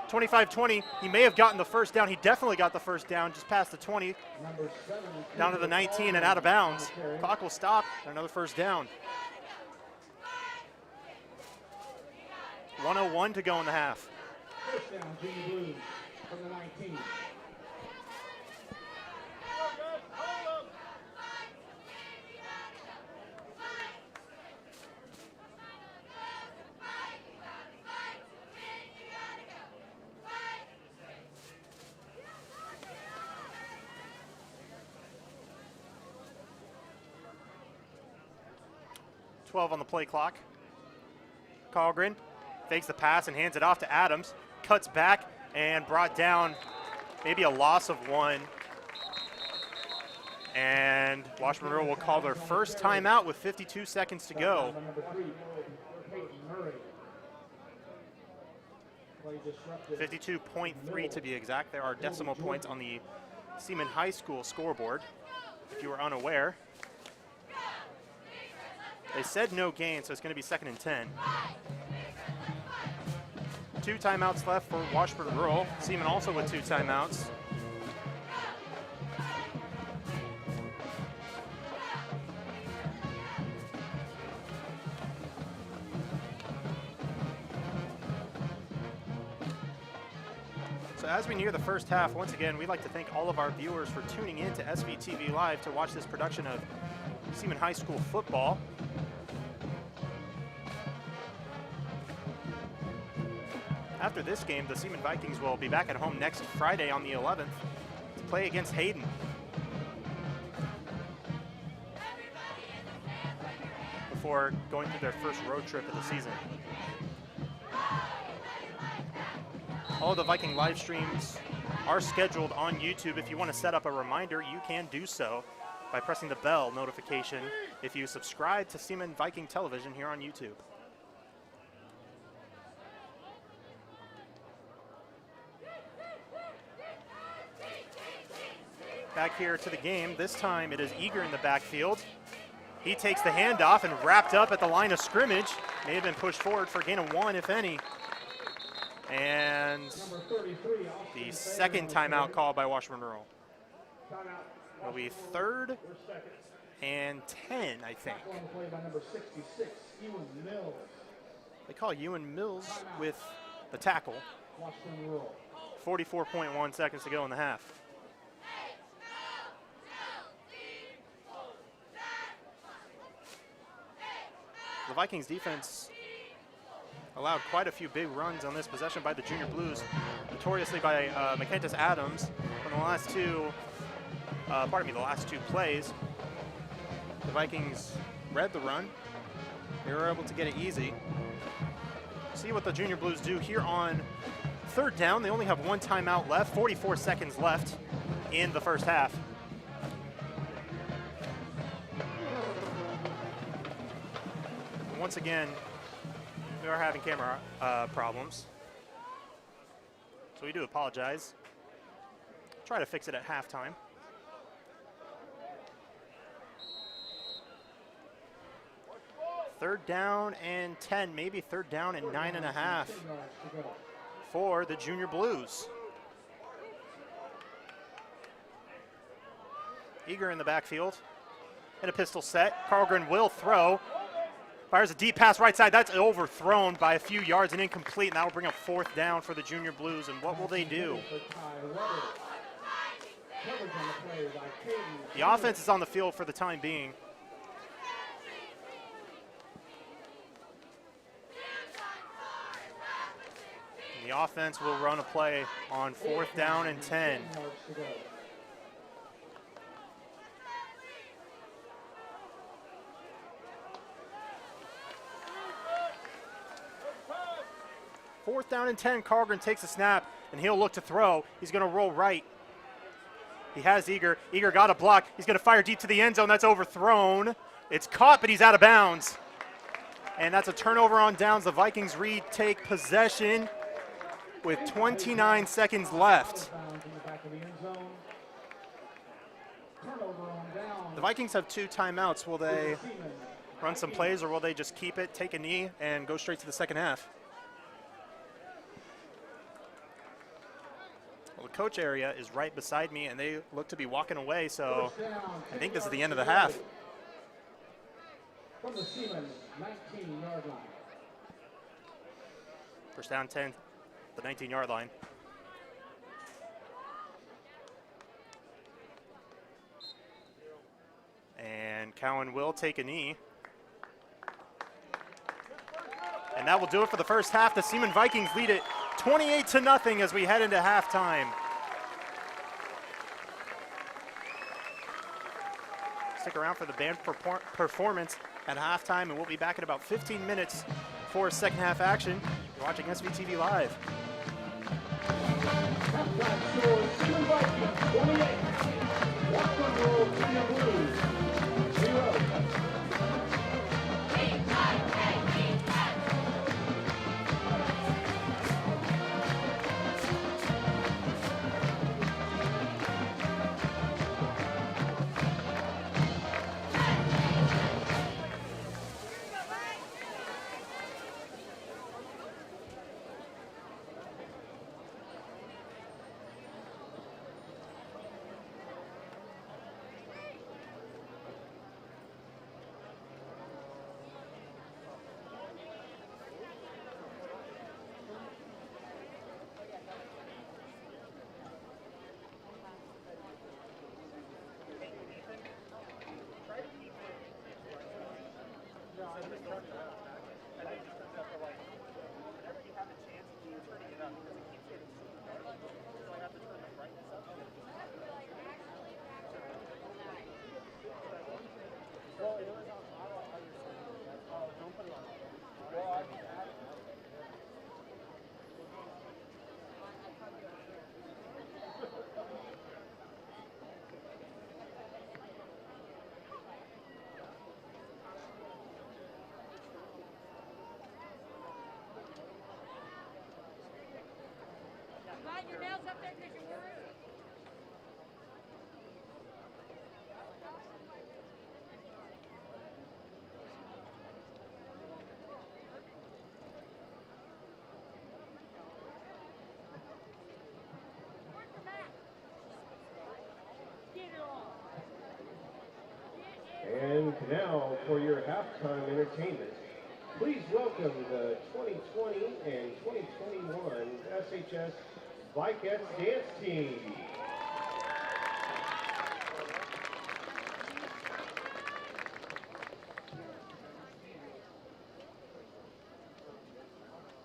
25-20, he may have gotten the first down. He definitely got the first down, just past the 20. Number 7, Down to the 19 and out of bounds. Clock will stop, another first down. 1:01 to go in the half. First down, Junior Blues from the 19. On the play clock. Carlgren fakes the pass and hands it off to Adams. Cuts back and brought down, maybe a loss of 1. And Washburn Rual will call their first timeout with 52 seconds to go. Number 3, Peyton Murray. Play disrupted. 52.3 to be exact. There are decimal points on the Seaman High School scoreboard, if you were unaware. They said no gain, so it's going to be 2nd and 10. 2 timeouts left for Washburn Rural. Seaman also with 2 timeouts. So as we near the first half, once again, we'd like to thank all of our viewers for tuning in to SVTV Live to watch this production of Seaman High School football. After this game, the Seaman Vikings will be back at home next Friday on the 11th to play against Hayden. Before going through their first road trip of the season. All of the Viking live streams are scheduled on YouTube. If you want to set up a reminder, you can do so by pressing the bell notification if you subscribe to Seaman Viking Television here on YouTube. back here to the game. This time it is Eager in the backfield. He takes the handoff and wrapped up at the line of scrimmage. May have been pushed forward for a gain of 1, if any. And the second timeout called by Washburn Rural. It'll be 3rd and 10, I think. They call Ewan Mills with the tackle. 44.1 seconds to go in the half. The Vikings defense allowed quite a few big runs on this possession by the Junior Blues, notoriously by McKentis Adams. In the last two, the last two plays, the Vikings read the run. They were able to get it easy. See what the Junior Blues do here on 3rd down. They only have 1 timeout left, 44 seconds left in the first half. And once again, we are having camera problems, so we do apologize. Try to fix it at halftime. Third down and 10, maybe 3rd down and 9.5 for the Junior Blues. Eager in the backfield in a pistol set. Carlgren will throw. Fires a deep pass right side. That's overthrown by a few yards and incomplete, and that will bring up 4th down for the Junior Blues. And what will they do? The offense is on the field for the time being. And the offense will run a play on 4th down and 10. Fourth down and 10, Carlgren takes a snap, and he'll look to throw. He's going to roll right. He has Eager. Eager got a block. He's going to fire deep to the end zone. That's overthrown. It's caught, but he's out of bounds. And that's a turnover on downs. The Vikings retake possession with 29 seconds left. The Vikings have 2 timeouts. Will they run some plays, or will they just keep it, take a knee, and go straight to the second half? Well, the coach area is right beside me, and they look to be walking away, so I think this is the end of the half. From the Seaman 19-yard line. First down 10, the 19-yard line. And Cowan will take a knee. And that will do it for the first half. The Seaman Vikings lead it 28-0 as we head into halftime. Stick around for the band performance at halftime, and we'll be back in about 15 minutes for second half action. You're watching SVTV Live. Halftime score, Seaman Viking 28, Washburn Rural Junior Blues 0. for your halftime entertainment. Please welcome the 2020 and 2021 SHS Vikings dance team.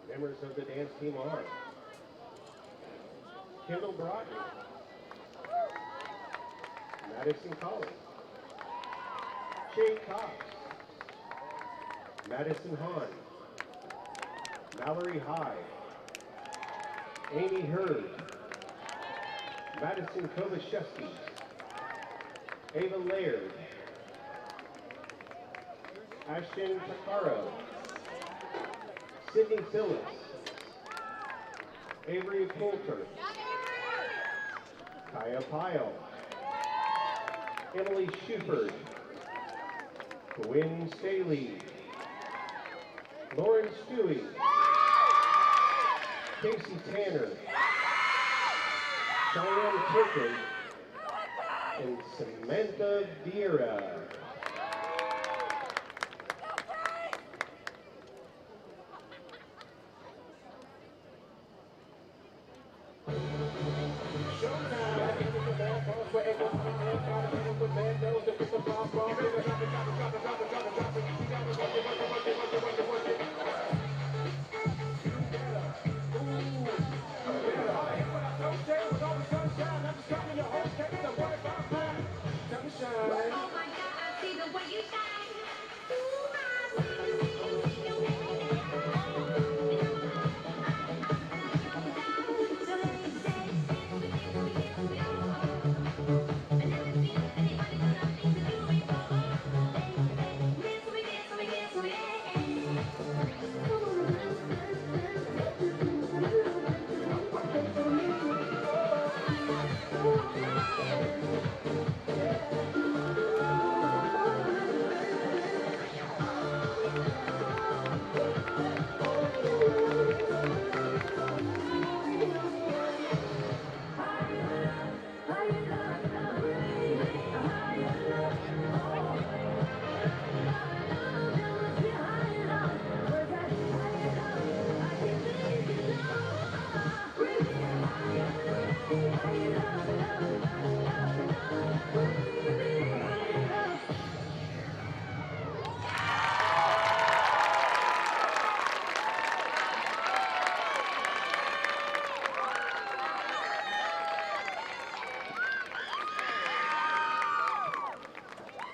Members of the dance team are Kendall Broughton, Madison Collins, Shane Cox, Madison Hahn, Mallory Hyde, Amy Hurd, Madison Kovashevsky, Ava Laird, Ashton Takaro, Sydney Phillips, Avery Coulter, Kaya Pyle, Emily Shuford, Gwen Staley, Lauren Stewie, Casey Tanner, Cheyenne Turkin, and Samantha Vieira.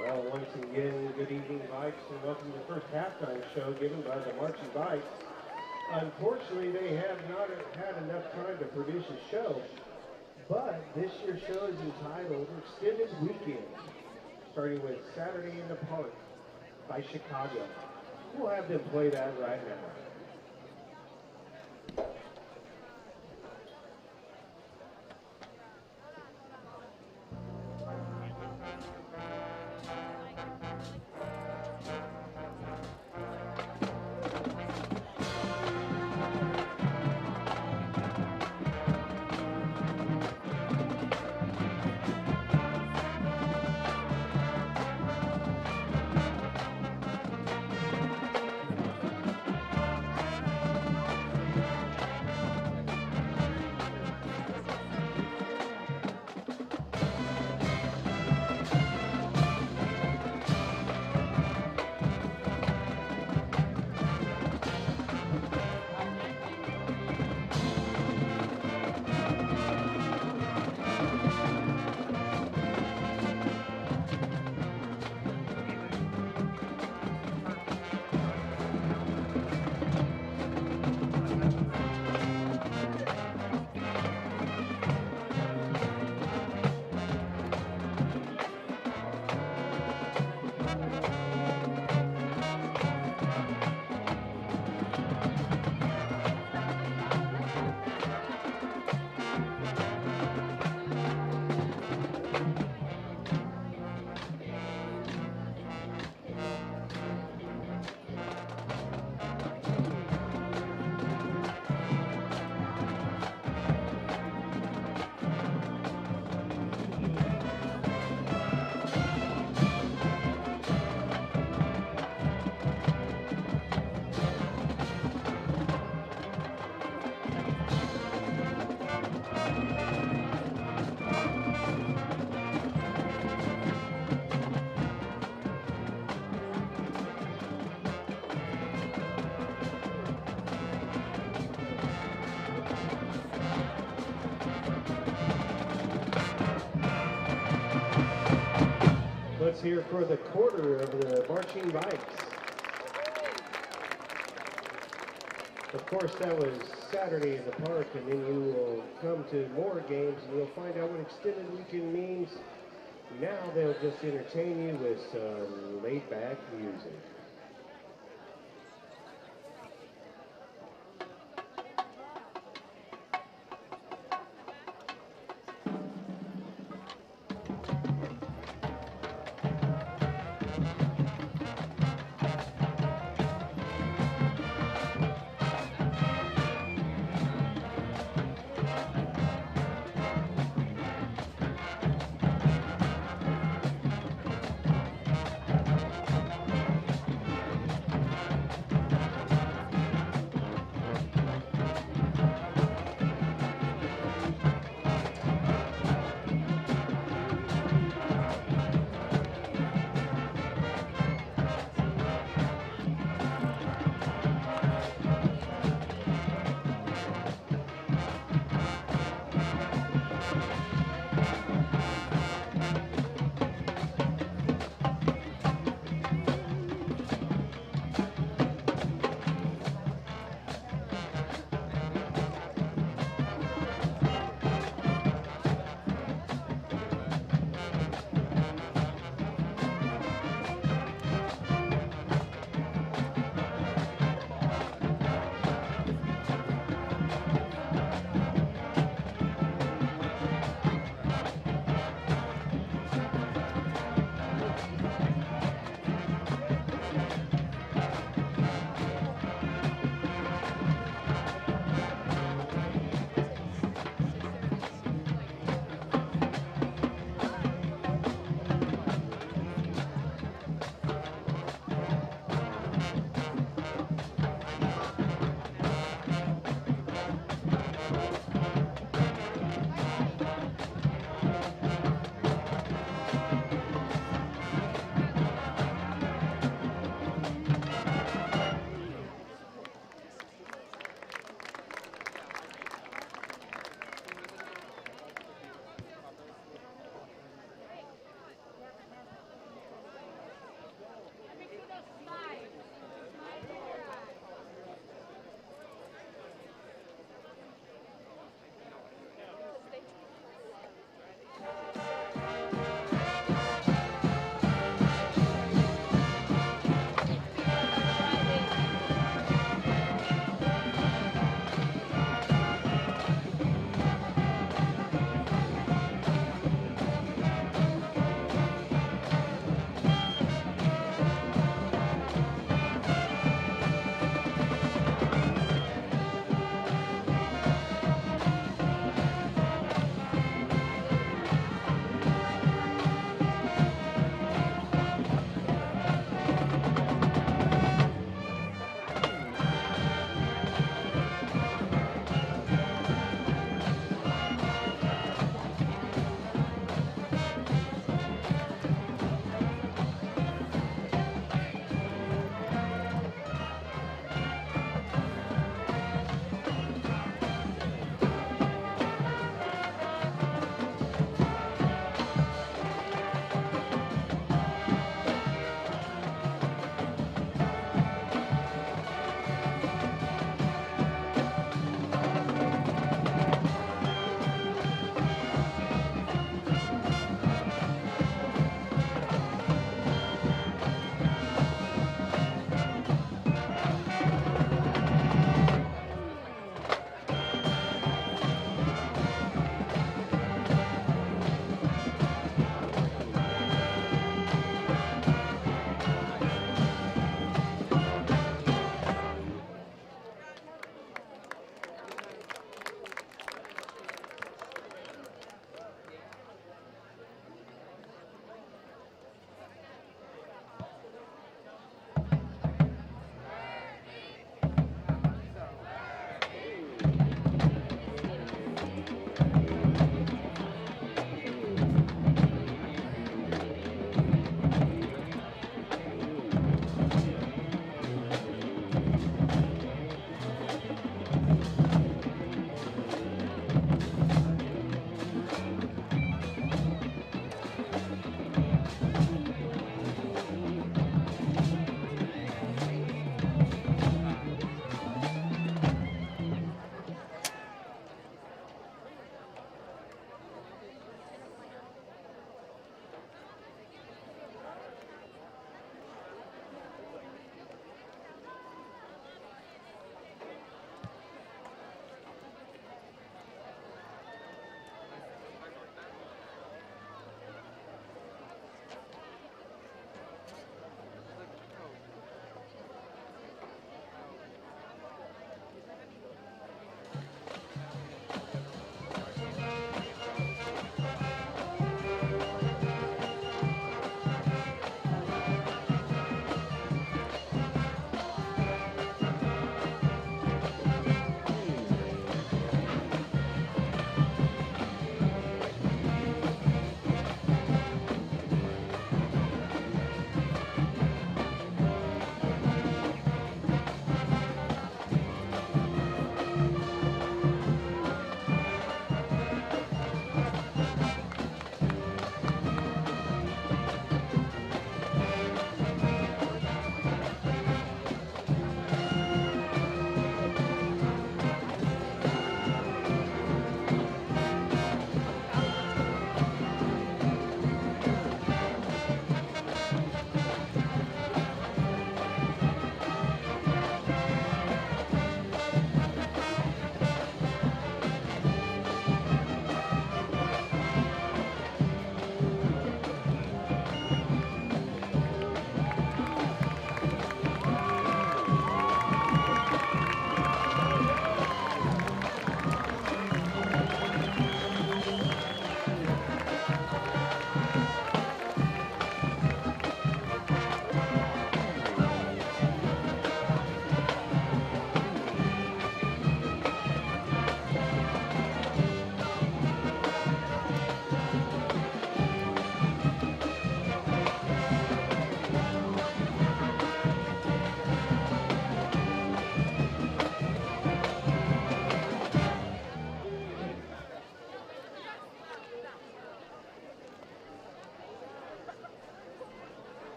Well, once again, good evening, Vikes, and welcome to the first halftime show given by the Marching Vikes. Unfortunately, they have not had enough time to produce a show, but this year's show is entitled Extended Weekend, starting with Saturday in the Park by Chicago. We'll have them play that right now. Let's hear for the quarter of the Marching Bikes. Of course, that was Saturday in the park, and then you will come to more games and you'll find out what extended weekend means. Now they'll just entertain you with some laid-back music.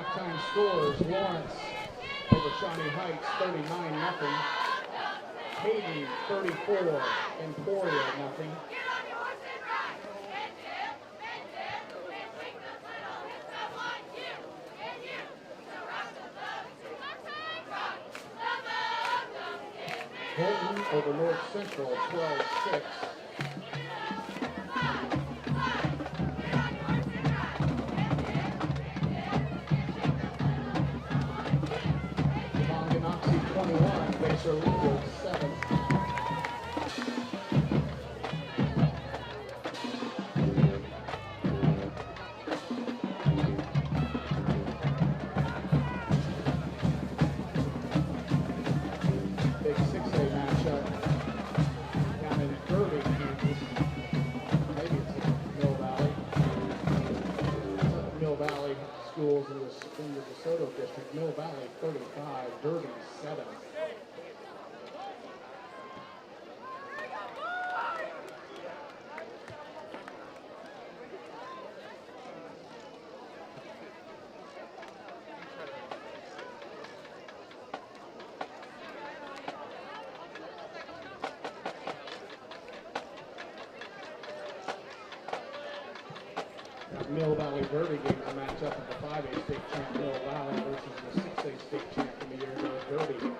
halftime scores. Lawrence over Shawnee Heights, 39-0. Hayden, 34. Emporia, nothing. Bolton over North Central, 12-6. Tonganoxie 21, Baser Legal 7. Big 6A matchup down in Derby, Kansas. Maybe it's in Mill Valley. Mill Valley schools in the DeSoto district. Mill Valley 35, Derby 7. Mill Valley Derby games a matchup of the 5A state champ Mill Valley versus the 6A state champ from the year ago, Derby.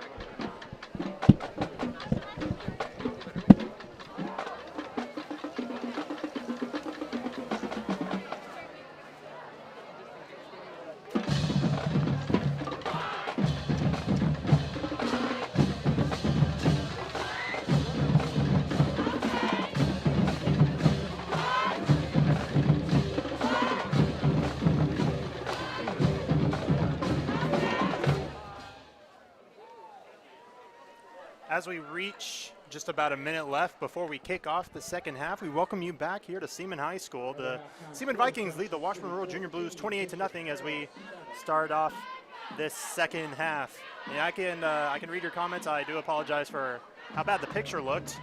As we reach just about a minute left before we kick off the second half, we welcome you back here to Seaman High School. The Seaman Vikings lead the Washburn Rural Junior Blues 28-0 as we start off this second half. And I can read your comments. I do apologize for how bad the picture looked.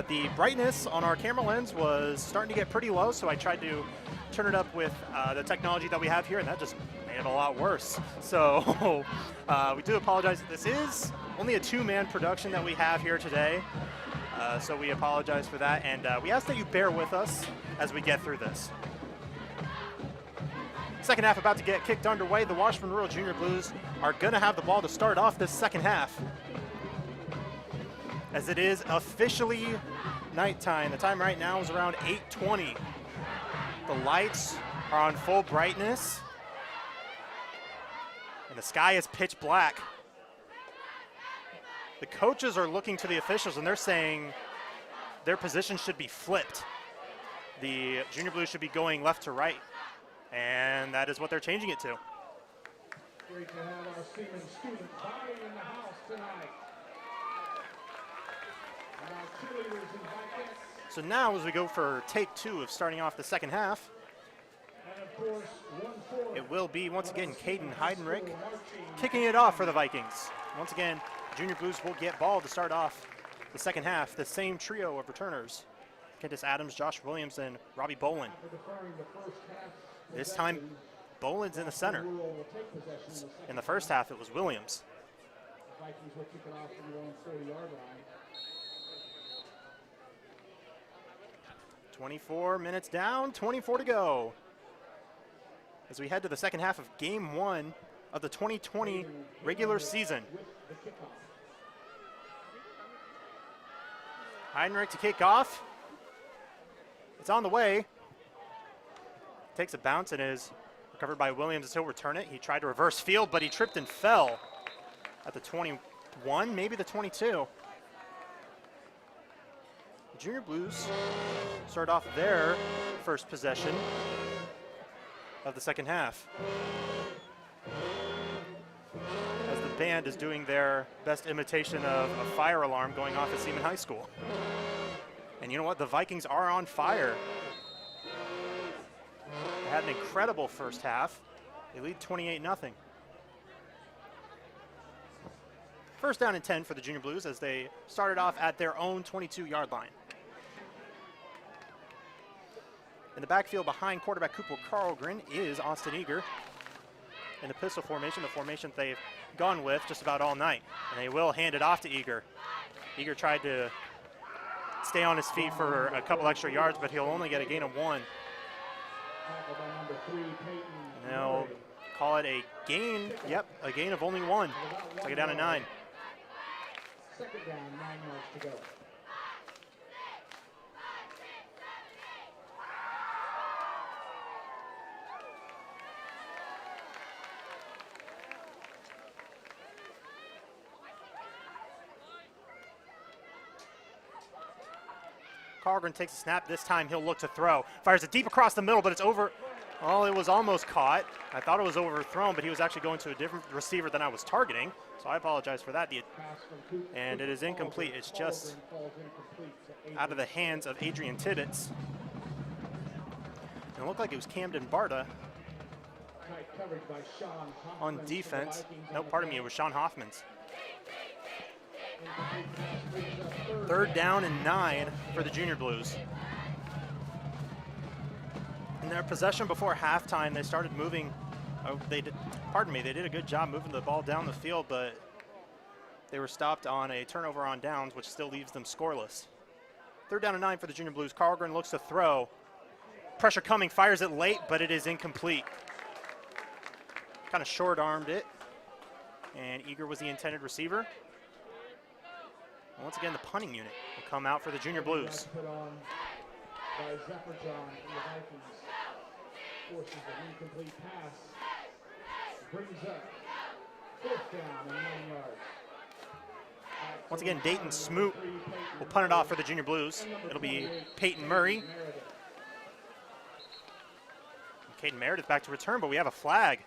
The brightness on our camera lens was starting to get pretty low, so I tried to turn it up with the technology that we have here, and that just made it a lot worse. So we do apologize. This is only a two-man production that we have here today, so we apologize for that, and we ask that you bear with us as we get through this. Second half about to get kicked underway. The Washburn Rural Junior Blues are going to have the ball to start off this second half, as it is officially nighttime. The time right now is around 8:20. The lights are on full brightness, and the sky is pitch black. The coaches are looking to the officials, and they're saying their position should be flipped. The Junior Blues should be going left to right, and that is what they're changing it to. Great to have our Seaman student body in the house tonight. And our cheerleaders and Vikings. So now as we go for take two of starting off the second half, And of course, 1-4. it will be once again Caden Heidenreich kicking it off for the Vikings. Once again, Junior Blues will get ball to start off the second half. The same trio of returners: Kentis Adams, Josh Williams, and Robbie Bolin. This time, Bolin's in the center. In the first half, it was Williams. Vikings will kick it off from their own 40-yard line. 24 minutes down, 24 to go. As we head to the second half of game one of the 2020 regular season. Heidenreich to kick off. It's on the way. Takes a bounce and is recovered by Williams as he'll return it. He tried to reverse field, but he tripped and fell at the 21, maybe the 22. The Junior Blues start off their first possession of the second half, as the band is doing their best imitation of a fire alarm going off at Seaman High School. And you know what? The Vikings are on fire. They had an incredible first half. They lead 28-0. First down and 10 for the Junior Blues as they started off at their own 22-yard line. In the backfield behind quarterback Cooper Carlgren is Austin Eager. in the pistol formation, the formation they've gone with just about all night. And they will hand it off to Eager. Eager tried to stay on his feet for a couple extra yards, but he'll only get a gain of 1. And they'll call it a gain, yep, a gain of only 1. Take it down to 9. Second down, 9 yards to go. Carlgren takes a snap. This time he'll look to throw. Fires it deep across the middle, but it's over. Well, it was almost caught. I thought it was overthrown, but he was actually going to a different receiver than I was targeting. So I apologize for that. And it is incomplete. It's just out of the hands of Adrian Tibbetts. And it looked like it was Camden Barta on defense. No, pardon me, it was Sean Hoffman's. 3rd down and 9 for the Junior Blues. In their possession before halftime, they started moving. They did a good job moving the ball down the field, but they were stopped on a turnover on downs, which still leaves them scoreless. 3rd down and 9 for the Junior Blues. Carlgren looks to throw. Pressure coming, fires it late, but it is incomplete. Kind of short-armed it, and Eager was the intended receiver. Once again, the punting unit will come out for the Junior Blues. Put on by Zephyrdon from the Vikings. Forces an incomplete pass. Brings up 4th down and 9 yards. Once again, Dayton Smoot will punt it off for the Junior Blues. It'll be Peyton Murray. Caden Meredith back to return, but we have a flag.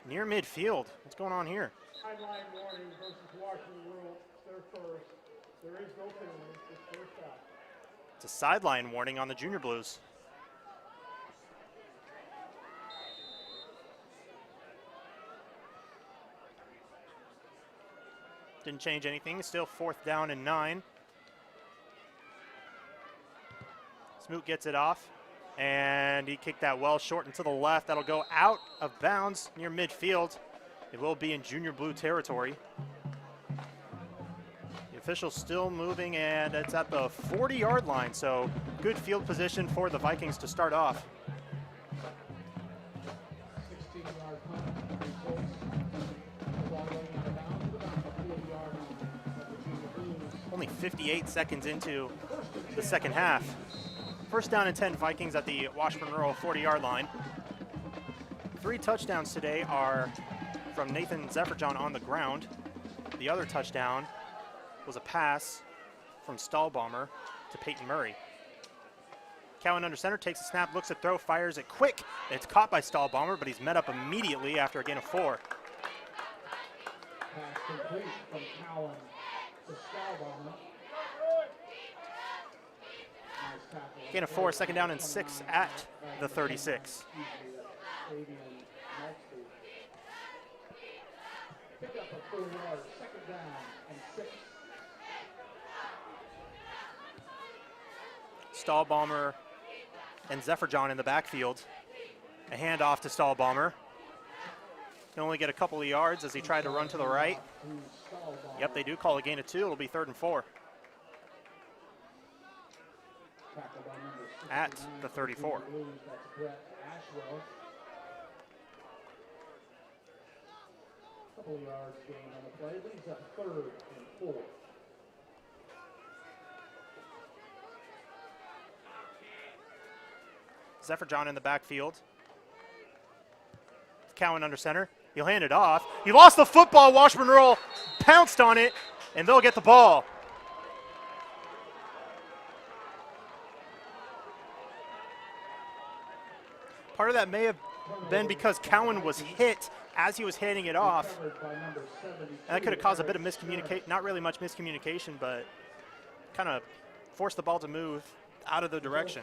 Near midfield. What's going on here? Sideline warning versus Washburn Rual. They're first. There is no penalty. It's first out. It's a sideline warning on the Junior Blues. Didn't change anything. Still 4th down and 9. Smoot gets it off, and he kicked that well short and to the left. That'll go out of bounds near midfield. It will be in Junior Blue territory. The official's still moving, and it's at the 40-yard line, so good field position for the Vikings to start off. 16-yard punt results. The ball going out of bounds about the 40-yard line of the Junior Blues. Only 58 seconds into the second half. 1st down and 10 Vikings at the Washburn Rural 40-yard line. 3 touchdowns today are from Nathan Zephyrdon on the ground. The other touchdown was a pass from Stahlbomber to Peyton Murray. Cowan under center, takes a snap, looks at throw, fires it quick. It's caught by Stahlbomber, but he's met up immediately after a gain of 4. Pass complete from Cowan to Stahlbomber. Nice tackle. Gain of 4, 2nd down and 6 at the 36. Pick up a 4 yards, 2nd down and 6. Stahlbomber and Zephyrdon in the backfield. A handoff to Stahlbomber. Can only get a couple of yards as he tried to run to the right. Yep, they do call a gain of 2. It'll be 3rd and 4. At the 34. Couple of yards gain on the play, leaves up 3rd and 4. Zephyrdon in the backfield. Cowan under center. He'll hand it off. He lost the football. Washburn Rural pounced on it, and they'll get the ball. Part of that may have been because Cowan was hit as he was handing it off. And that could have caused a bit of miscommunication, not really much miscommunication, but kind of forced the ball to move out of the direction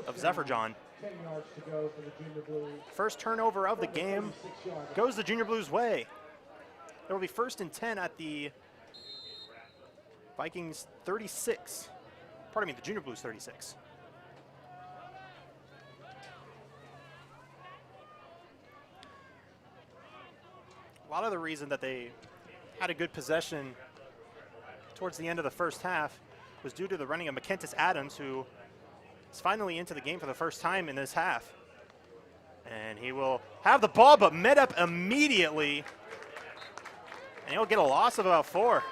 of Zephyrdon. 10 yards to go for the Junior Blues. First turnover of the game goes the Junior Blues' way. It will be 1st and 10 at the Vikings 36. Pardon me, the Junior Blues 36. lot of the reason that they had a good possession towards the end of the first half was due to the running of McKentis Adams, who is finally into the game for the first time in this half. And he will have the ball, but met up immediately. And he'll get a loss of about 4.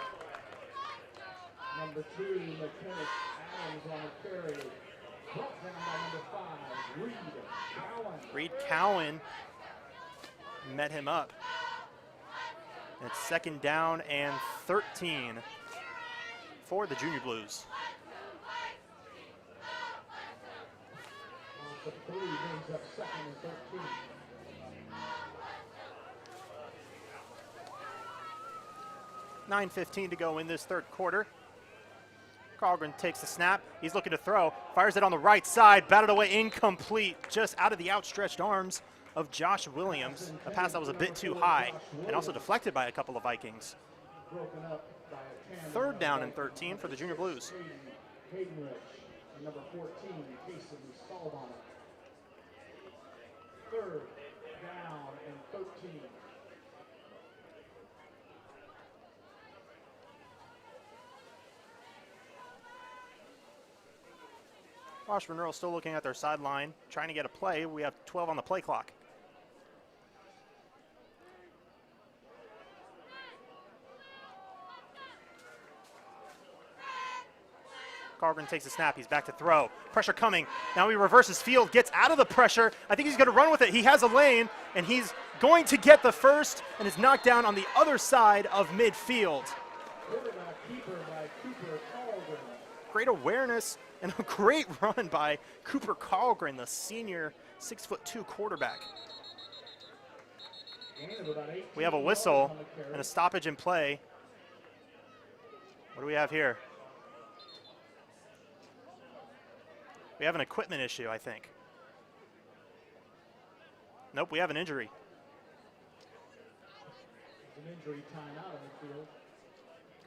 Number 2, McKentis Adams on a carry. Brought down by number 5, Reed Cowan. Reed Cowan met him up. It's 2nd down and 13 for the Junior Blues. The 3 brings up 2nd and 13. $9:15 to go in this third quarter. Carlgren takes the snap. He's looking to throw. Fires it on the right side. Batted away, incomplete. Just out of the outstretched arms of Josh Williams. A pass that was a bit too high and also deflected by a couple of Vikings. 3rd down and 13 for the Junior Blues. Haydenrich, number 14, Jason stalled on it. 3rd down and 13. Washburn Rural still looking at their sideline, trying to get a play. We have 12 on the play clock. Carlgren takes a snap. He's back to throw. Pressure coming. Now he reverses field, gets out of the pressure. I think he's going to run with it. He has a lane, and he's going to get the first, and is knocked down on the other side of midfield. Great awareness and a great run by Cooper Carlgren, the senior 6'2" quarterback. We have a whistle and a stoppage in play. What do we have here? We have an equipment issue, I think. Nope, we have an injury. An injury timeout on the field.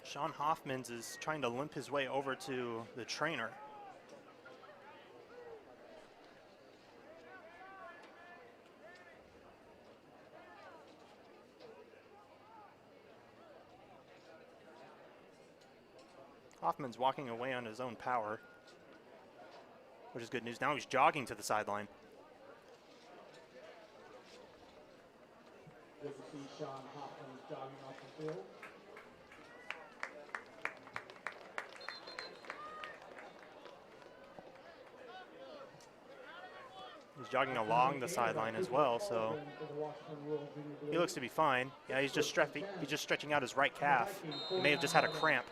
Sean Hoffmans is trying to limp his way over to the trainer. Hoffman's walking away on his own power, which is good news. Now he's jogging to the sideline. Good to see Sean Hoffman jogging off the field. He's jogging along the sideline as well, so he looks to be fine. Yeah, he's just stretching out his right calf. He may have just had a cramp.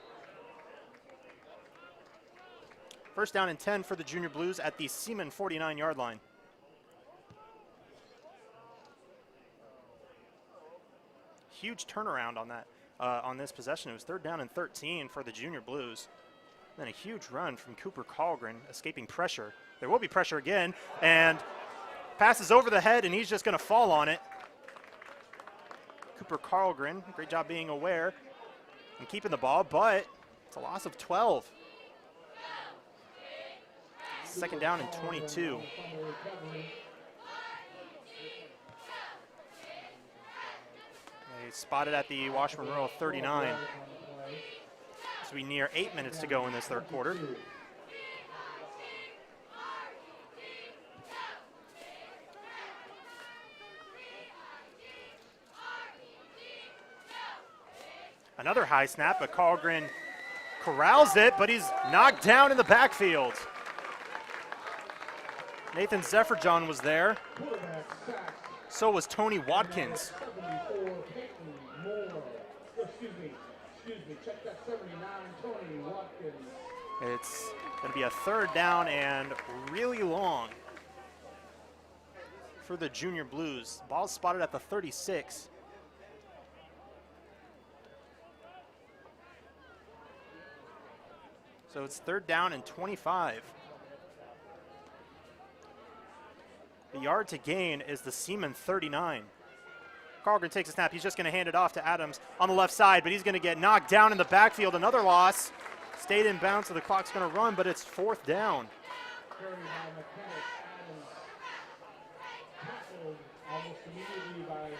1st down and 10 for the Junior Blues at the Seaman 49-yard line. Huge turnaround on that, on this possession. It was 3rd down and 13 for the Junior Blues. Then a huge run from Cooper Carlgren, escaping pressure. There will be pressure again, and passes over the head, and he's just going to fall on it. Cooper Carlgren, great job being aware and keeping the ball, but it's a loss of 12. 2nd down and 22. They spotted at the Washburn Rural 39. As we near 8 minutes to go in this third quarter. Another high snap, but Carlgren corrals it, but he's knocked down in the backfield. Nathan Zephyrjohn was there. So was Tony Watkins. It's going to be a 3rd down and really long for the Junior Blues. Ball spotted at the 36. So it's 3rd down and 25. The yard to gain is the Seaman 39. Carlgren takes a snap. He's just going to hand it off to Adams on the left side, but he's going to get knocked down in the backfield. Another loss. Stayed in bounds, so the clock's going to run, but it's 4th down. Carried by McKentis Adams. Tackled almost immediately by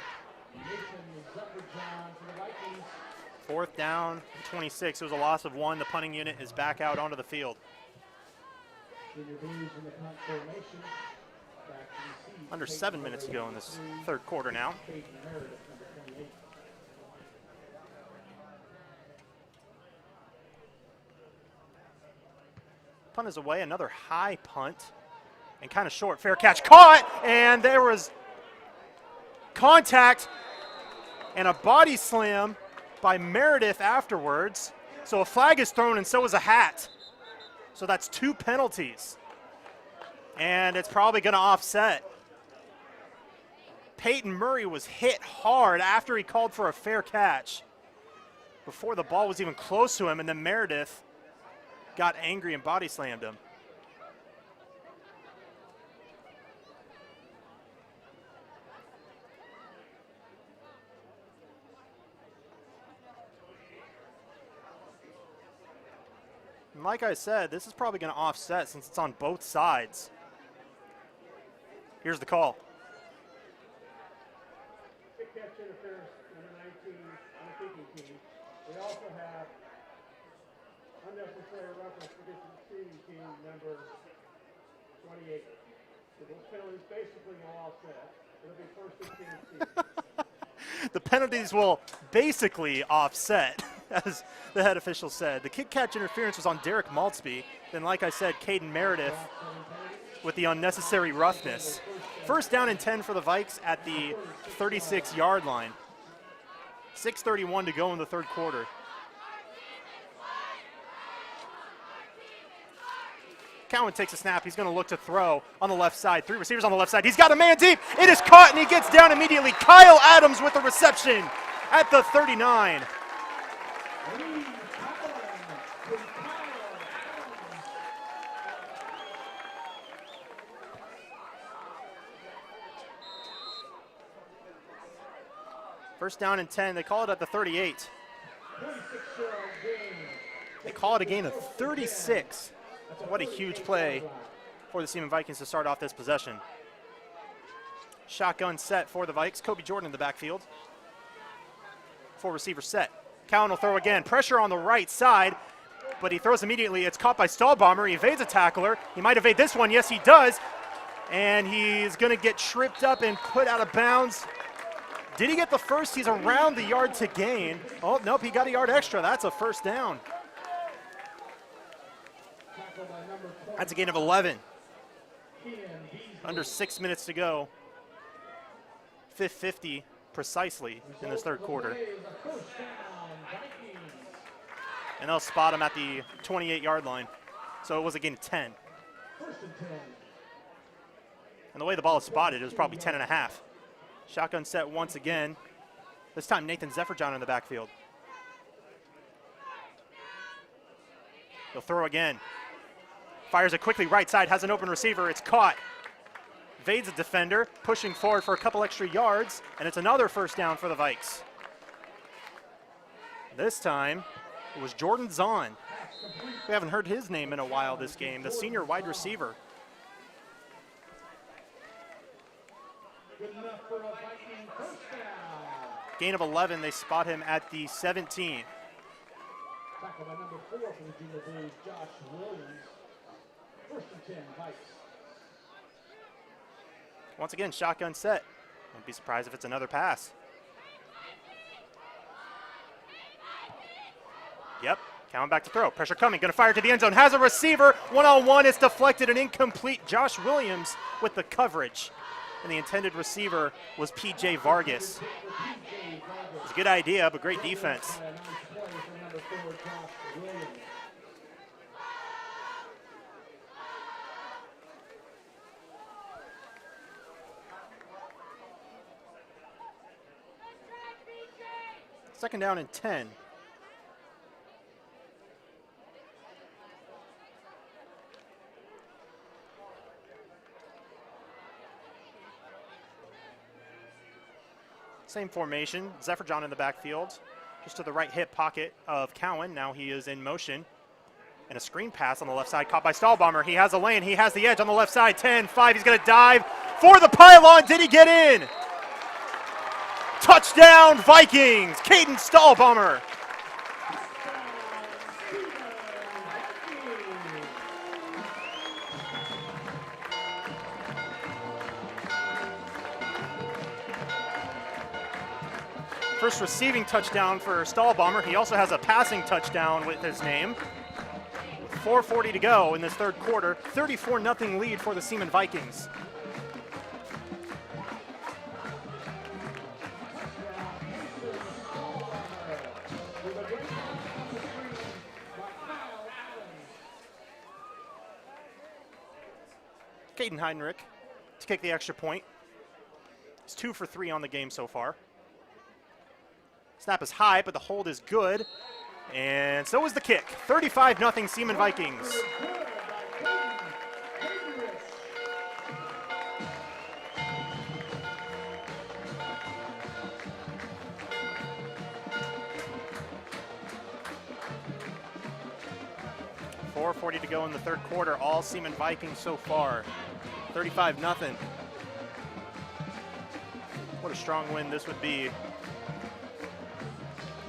Fourth down, 26. It was a loss of 1. The punting unit is back out onto the field. Under 7 minutes to go in this third quarter now. Punt is away, another high punt, and kind of short. Fair catch, caught, and there was contact and a body slam by Meredith afterwards. So a flag is thrown, and so is a hat. So that's 2 penalties, and it's probably going to offset. Peyton Murray was hit hard after he called for a fair catch before the ball was even close to him, and then Meredith got angry and body slammed him. And like I said, this is probably going to offset since it's on both sides. Here's the call. Kick catch interference, number 19 on the kicking team. We also have unnecessary reference to the receiving team, number 28. So those penalties basically will offset. It'll be first and 10. The penalties will basically offset, as the head official said. The kick catch interference was on Derek Maltzby. Then, like I said, Caden Meredith with the unnecessary roughness. First down and 10 for the Vikes at the 36-yard line. 6:31 to go in the third quarter. Cowan takes a snap. He's going to look to throw on the left side. 3 receivers on the left side. He's got a man deep. It is caught, and he gets down immediately. Kyle Adams with the reception at the 39. First down and 10. They call it at the 38. They call it a gain of 36. What a huge play for the Seaman Vikings to start off this possession. Shotgun set for the Vikes. Kobe Jordan in the backfield. 4 receiver set. Cowan will throw again. Pressure on the right side, but he throws immediately. It's caught by Stahlbomber. He evades a tackler. He might evade this one. Yes, he does. And he's going to get tripped up and put out of bounds. Did he get the first? He's around the yard to gain. Oh, nope, he got a yard extra. That's a first down. That's a gain of 11. Under 6 minutes to go. 5:50 precisely in this third quarter. And they'll spot him at the 28-yard line. So it was a gain of 10. And the way the ball is spotted, it was probably 10 and a half. Shotgun set once again. This time Nathan Zephyr-John in the backfield. He'll throw again. Fires it quickly right side, has an open receiver. It's caught. Evades a defender, pushing forward for a couple extra yards, and it's another first down for the Vikes. This time, it was Jordan Zahn. We haven't heard his name in a while this game, the senior wide receiver. Gain of 11, they spot him at the 17. Tackle by number 4 for the Junior Blues, Josh Williams. First and 10, Vikes. Once again, shotgun set. Wouldn't be surprised if it's another pass. Yep, Cowan back to throw. Pressure coming, gonna fire to the end zone. Has a receiver, one-on-one, it's deflected and incomplete. Josh Williams with the coverage. And the intended receiver was P.J. Vargas. It's a good idea, but great defense. Second down and 10. Same formation, Zephyr-John in the backfield, just to the right hip pocket of Cowan. Now he is in motion. And a screen pass on the left side, caught by Stahlbomber. He has a lane, he has the edge on the left side, 10-5. He's gonna dive for the pylon. Did he get in? Touchdown Vikings! Caden Stahlbommer. First receiving touchdown for Stahlbommer. He also has a passing touchdown with his name. 4:40 to go in this third quarter. 34-0 lead for the Seaman Vikings. Caden Heidenreich to kick the extra point. He's 2 for 3 on the game so far. Snap is high, but the hold is good. And so is the kick. 35-0 Seaman Vikings. .440 to go in the third quarter. All Seaman Vikings so far. 35-0. What a strong win this would be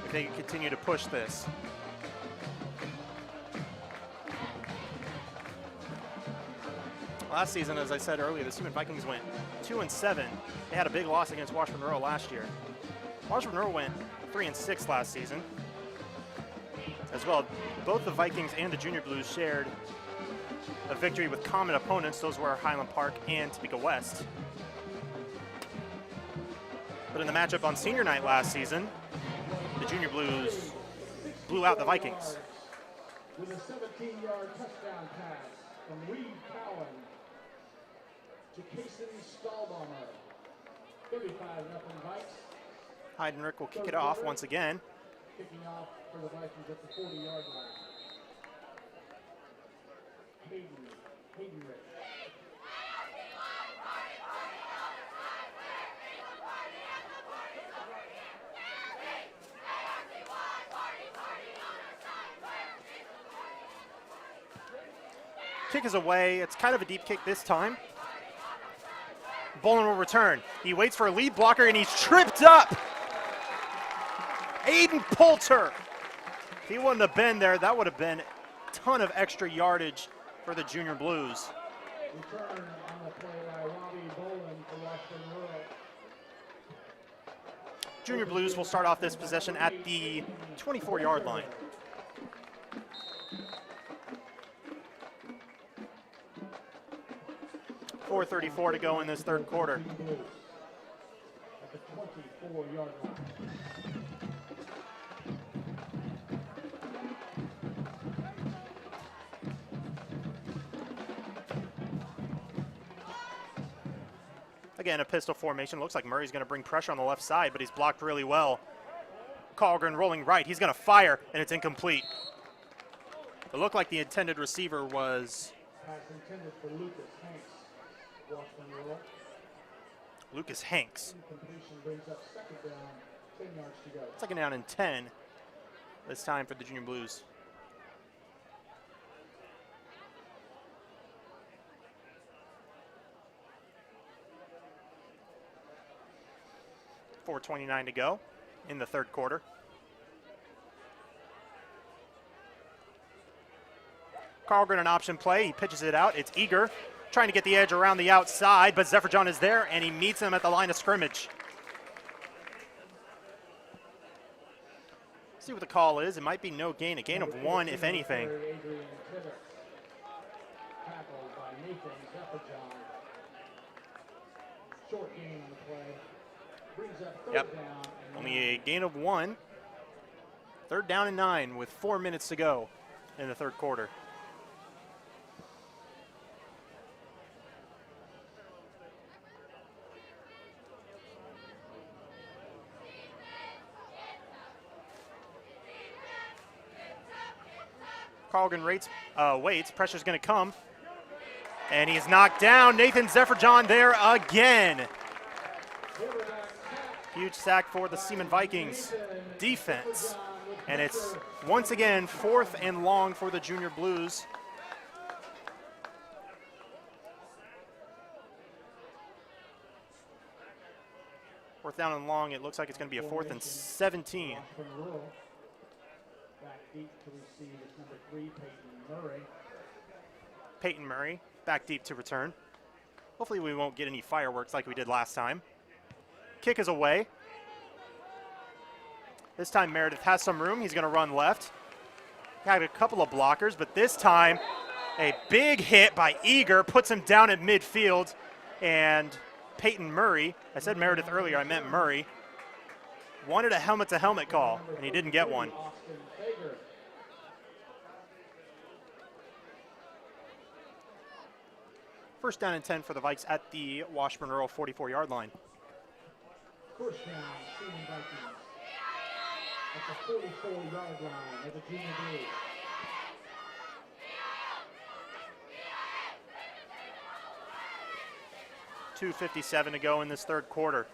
if they could continue to push this. Last season, as I said earlier, the Seaman Vikings went 2-7. They had a big loss against Washburn Rual last year. Washburn Rual went 3-6 last season. As well, both the Vikings and the Junior Blues shared a victory with common opponents. Those were Highland Park and Topeka West. But in the matchup on senior night last season, the Junior Blues blew out the Vikings. With a 17-yard touchdown pass from Reed Cowan to Kason Stahlbommer. 35-0 Vikes. Heidenreich will kick it off once again. Kicking off for the Vikings at the 40-yard line. Heidenreich. Kick is away. It's kind of a deep kick this time. Bolin will return. He waits for a lead blocker and he's tripped up. Aiden Poulter. If he wouldn't have been there, that would have been a ton of extra yardage for the Junior Blues. Return on the play by Robbie Bolin for Washburn Rural. Junior Blues will start off this possession at the 24-yard line. .434 to go in this third quarter. At the 24-yard line. Again, a pistol formation. Looks like Murray's going to bring pressure on the left side, but he's blocked really well. Colgren rolling right. He's going to fire, and it's incomplete. It looked like the intended receiver was Pass intended for Lucas Hanks. Washburn Rural. Lucas Hanks. Incompletion brings up second down, 10 yards to go. Second down and 10 this time for the Junior Blues. .429 to go in the third quarter. Carlgren an option play. He pitches it out. It's Eager trying to get the edge around the outside, but Zephyrjohn is there and he meets him at the line of scrimmage. See what the call is. It might be no gain, a gain of 1 if anything. Tackled by Nathan Zephyrjohn. Short gain on the play. Brings up third Yep. down. And Only a gain of 1. Third down and 9 with 4 minutes to go in the third quarter. Carlgren waits. Pressure's going to come. And he's knocked down. Nathan Zephyrjohn there again. Huge sack for the Seaman Vikings defense. And it's once again 4th and long for the Junior Blues. Fourth down and long. It looks like it's going to be a 4th and 17. Washburn Rual. Back deep to receive is number 3, Peyton Murray. Peyton Murray back deep to return. Hopefully we won't get any fireworks like we did last time. Kick is away. This time Meredith has some room. He's going to run left. Got a couple of blockers, but this time a big hit by Eager puts him down at midfield. And Peyton Murray, I said Meredith earlier, I meant Murray, wanted a helmet-to-helmet call, and he didn't get one. First down and 10 for the Vikes at the Washburn Rural 44-yard line. First down, Seaman Viking. At the 44-yard line of the junior B. .257 to go in this third quarter.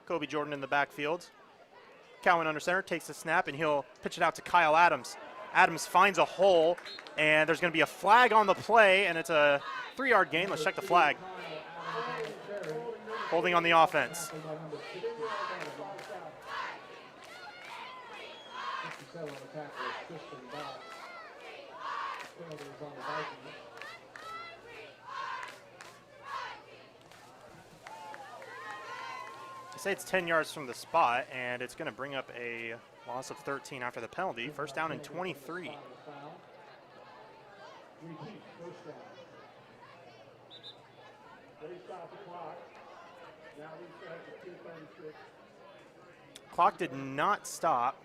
Kobe Jordan in the backfield. Cowan under center, takes the snap, and he'll pitch it out to Kyle Adams. Adams finds a hole, and there's going to be a flag on the play, and it's a 3-yard gain. Let's check the flag. Holding on the offense. They say it's 10 yards from the spot, and it's going to bring up a loss of 13 after the penalty. First down and 23. Clock did not stop,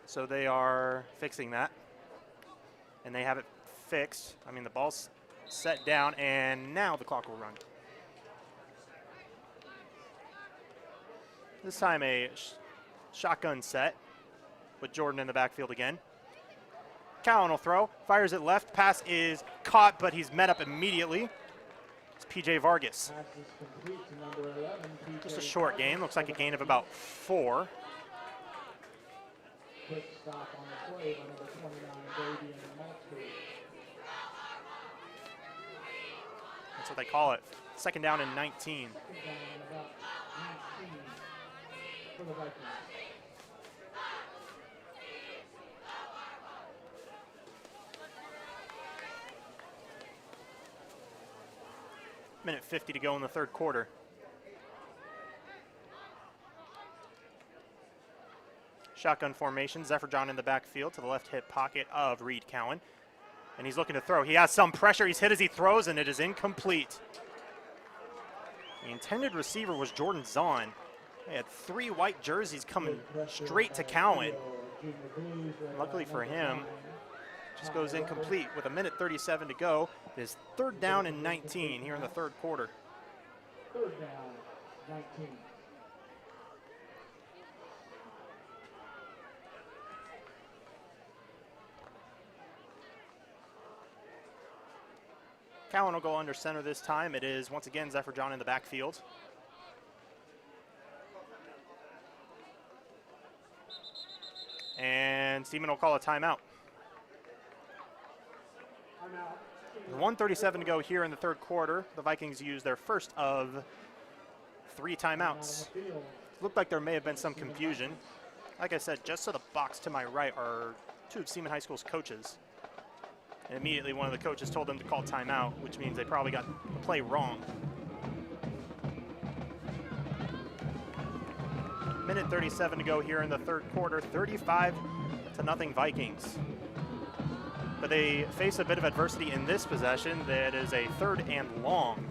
so they are fixing that, and they have it fixed. I mean, the ball's set down, and now the clock will run. This time a shotgun set with Jordan in the backfield again. Cowan will throw, fires it left. Pass is caught, but he's met up immediately. It's P.J. Vargas. Just a short gain. Looks like a gain of about 4. Quick stop on the play by number 29, Brady and Maltby. That's what they call it. Second down and 19. Second down and about 19 for the Vikings. Minute 50 to go in the third quarter. Shotgun formation, Zephyr John in the backfield to the left hip pocket of Reed Cowan. And he's looking to throw. He has some pressure. He's hit as he throws, and it is incomplete. The intended receiver was Jordan Zahn. They had 3 white jerseys coming straight to Cowan. Luckily for him, just goes incomplete with a minute 37 to go. It is third down and 19 here in the third quarter. Third down, 19. Cowan will go under center this time. It is once again Zephyr John in the backfield. And Seaman will call a timeout. 1:37 to go here in the third quarter. The Vikings use their first of 3 timeouts. Looked like there may have been some confusion. Like I said, just to the box to my right are 2 of Seaman High School's coaches. And immediately one of the coaches told them to call timeout, which means they probably got the play wrong. Minute 37 to go here in the third quarter, 35-0 Vikings. But they face a bit of adversity in this possession. That is a third and long.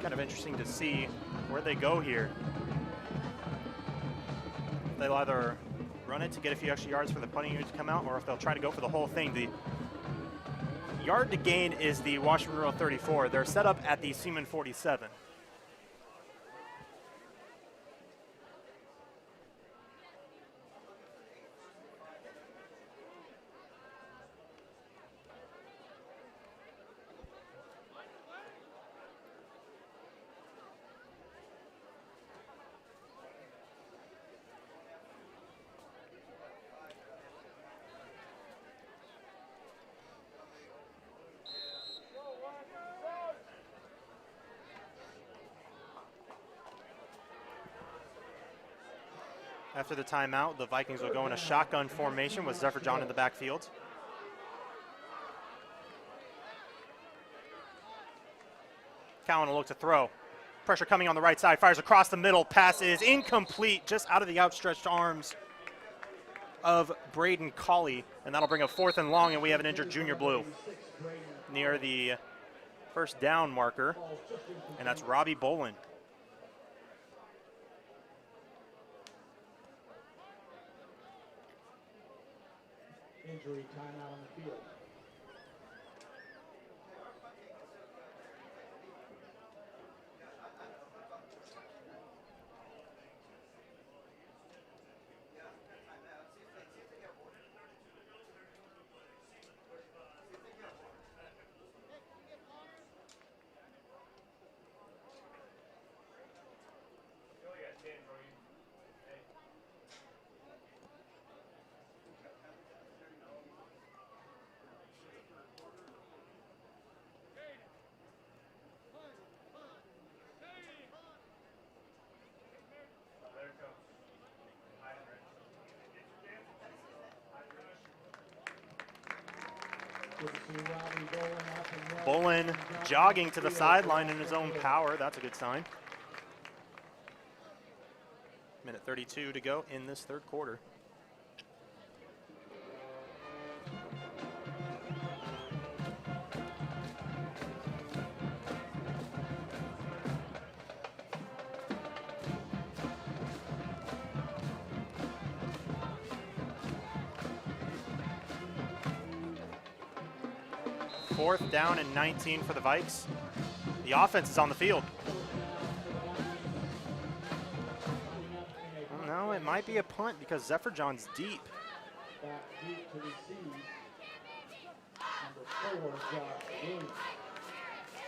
Kind of interesting to see where they go here. They'll either run it to get a few extra yards for the punting unit to come out, or if they'll try to go for the whole thing. The yard to gain is the Washburn Rural 34. They're set up at the Seaman 47. After the timeout, the Vikings will go in a shotgun formation with Zephyr John in the backfield. Cowan will look to throw. Pressure coming on the right side, fires across the middle. Pass is incomplete, just out of the outstretched arms of Braden Colley. And that'll bring a 4th and long, and we have an injured junior blue near the first down marker, and that's Robbie Bolin. Injury timeout on the field. Bolin jogging to the sideline in his own power. That's a good sign. Minute 32 to go in this third quarter. Fourth down and 19 for the Vikes. The offense is on the field. Oh, no, it might be a punt because Zephyr John's deep. Back deep to receive. Number 4, Josh Williams.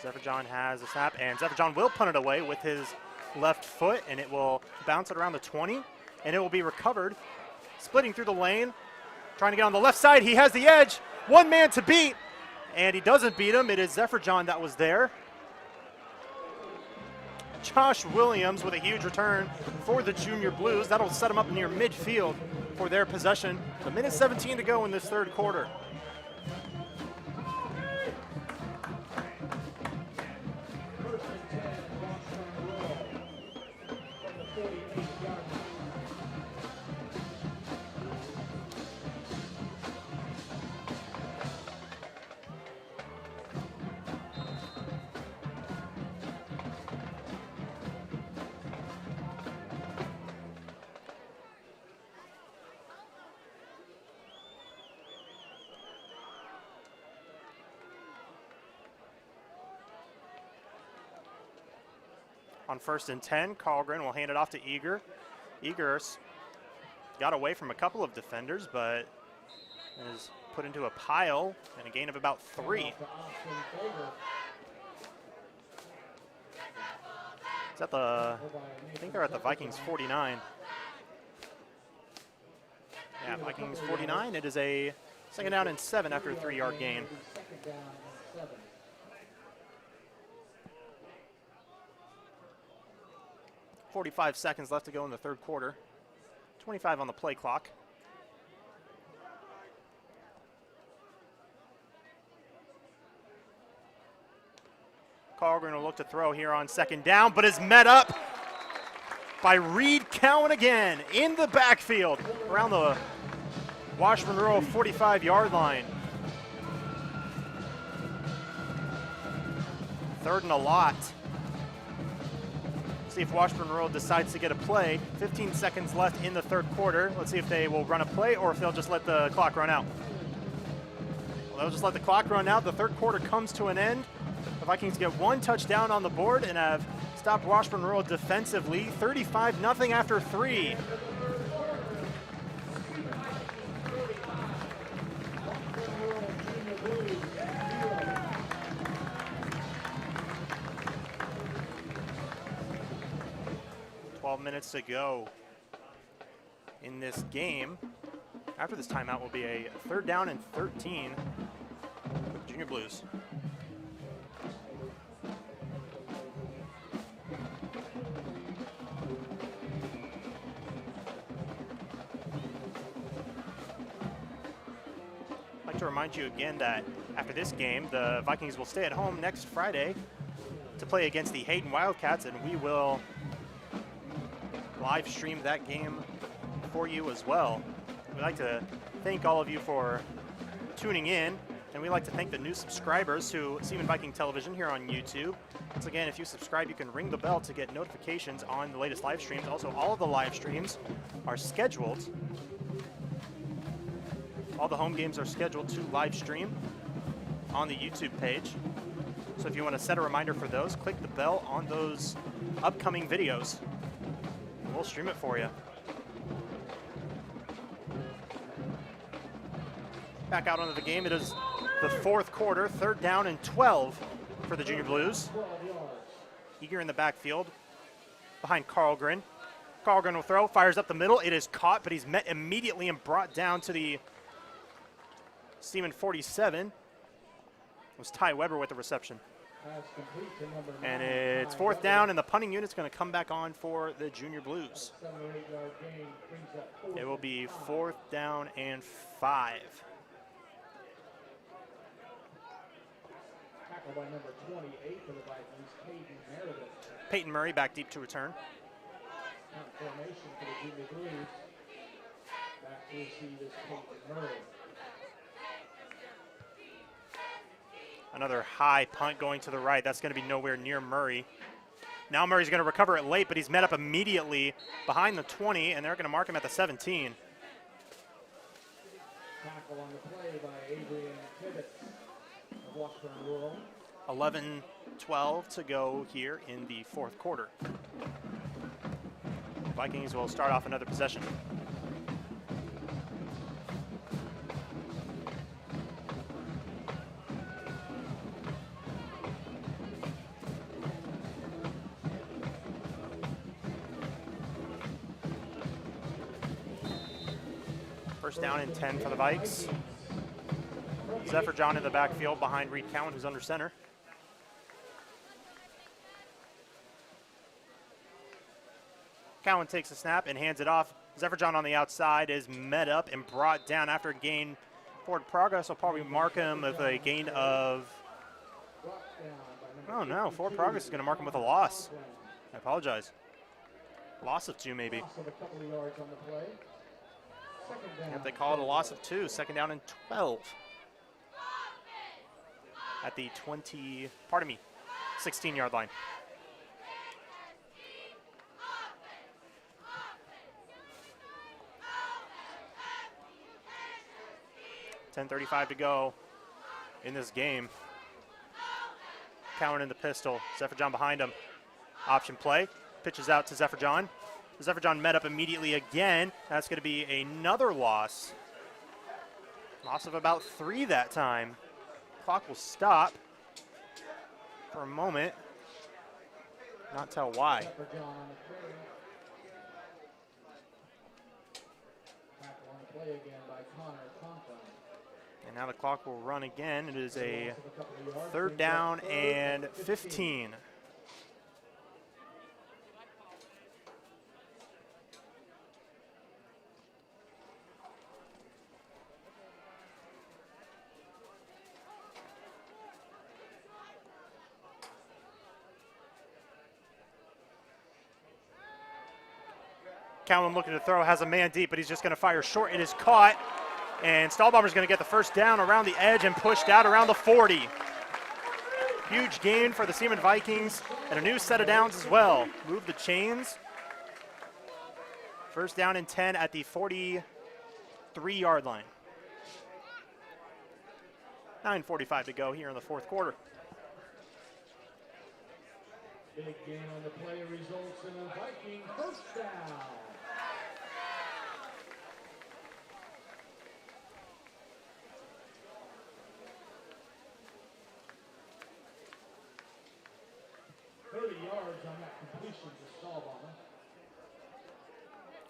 Zephyr John has a snap, and Zephyr John will punt it away with his left foot, and it will bounce it around the 20, and it will be recovered. Splitting through the lane, trying to get on the left side. He has the edge. One man to beat. And he doesn't beat him. It is Zephyr John that was there. Josh Williams with a huge return for the Junior Blues. That'll set him up near midfield for their possession. A minute 17 to go in this third quarter. First and 10, Washburn Rual from the 48-yard line. On first and 10, Carlgren will hand it off to Eager. Eager's got away from a couple of defenders, but is put into a pile and a gain of about 3. Is that the, I think they're at the Vikings 49. Yeah, Vikings 49. It is a second down and 7 after a 3-yard gain. Second down and 7. 45 seconds left to go in the third quarter. 25 on the play clock. Carlgren will look to throw here on second down, but is met up by Reed Cowan again in the backfield around the Washburn Rural 45-yard line. Third and a lot. See if Washburn Rural decides to get a play. 15 seconds left in the third quarter. Let's see if they will run a play or if they'll just let the clock run out. Well, they'll just let the clock run out. The third quarter comes to an end. The Vikings get 1 touchdown on the board and have stopped Washburn Rural defensively. 35-0 after 3. Minutes to go in this game. After this timeout will be a third down and 13 with Junior Blues. to remind you again that after this game, the Vikings will stay at home next Friday to play against the Hayden Wildcats, and we will live stream that game for you as well. We'd like to thank all of you for tuning in, and we'd like to thank the new subscribers to Seaman Viking Television here on YouTube. Once again, if you subscribe, you can ring the bell to get notifications on the latest live streams. Also, all of the live streams are scheduled. All the home games are scheduled to live stream on the YouTube page. So if you want to set a reminder for those, click the bell on those upcoming videos. We'll stream it for you. Back out onto the game. It is the fourth quarter, 3rd down and 12 for the Junior Blues. Eager in the backfield behind Carlgren. Carlgren will throw, fires up the middle. It is caught, but he's met immediately and brought down to the Seaman 47. It was Ty Weber with the reception. And it's 4th down, and the punting unit's going to come back on for the Junior Blues. It will be 4th down and 5. By number 28 for the Vikings, Peyton Murray back deep to return. Formation for the Junior Blues. Back to receive is Peyton Murray. Another high punt going to the right. That's going to be nowhere near Murray. Now Murray's going to recover it late, but he's met up immediately behind the 20, and they're going to mark him at the 17. Tackle on the play by Adrian Tibbetts of Washburn Rural. 11-12 to go here in the 4th quarter. Vikings will start off another possession. First down and 10 for the Vikes. Zephyr John in the backfield behind Reed Cowan, who's under center. Cowan takes a snap and hands it off. Zephyr John on the outside is met up and brought down after a gain. Forward progress will probably mark him with a gain of, oh no, forward progress is going to mark him with a loss. I apologize. Loss of 2 maybe. Yep, they call it a loss of 2, 2nd down and 12. At the 16-yard line. .35 to go in this game. Cowan in the pistol. Zephyr John behind him. Option play. Pitches out to Zephyr John. Zephyr John met up immediately again. That's going to be another loss. Loss of about 3 that time. Clock will stop for a moment. Not tell why. And now the clock will run again. It is a 3rd down and 15. Cowan looking to throw, has a man deep, but he's just going to fire short. It is caught, and Stahlbomber's going to get the first down around the edge and pushed out around the 40. Huge gain for the Seaman Vikings, and a new set of downs as well. Move the chains. First down and 10 at the 43-yard line. 9:45 to go here in the 4th quarter. Big gain on the play results in a Viking first down. Yards on that completion to Stahlbomber.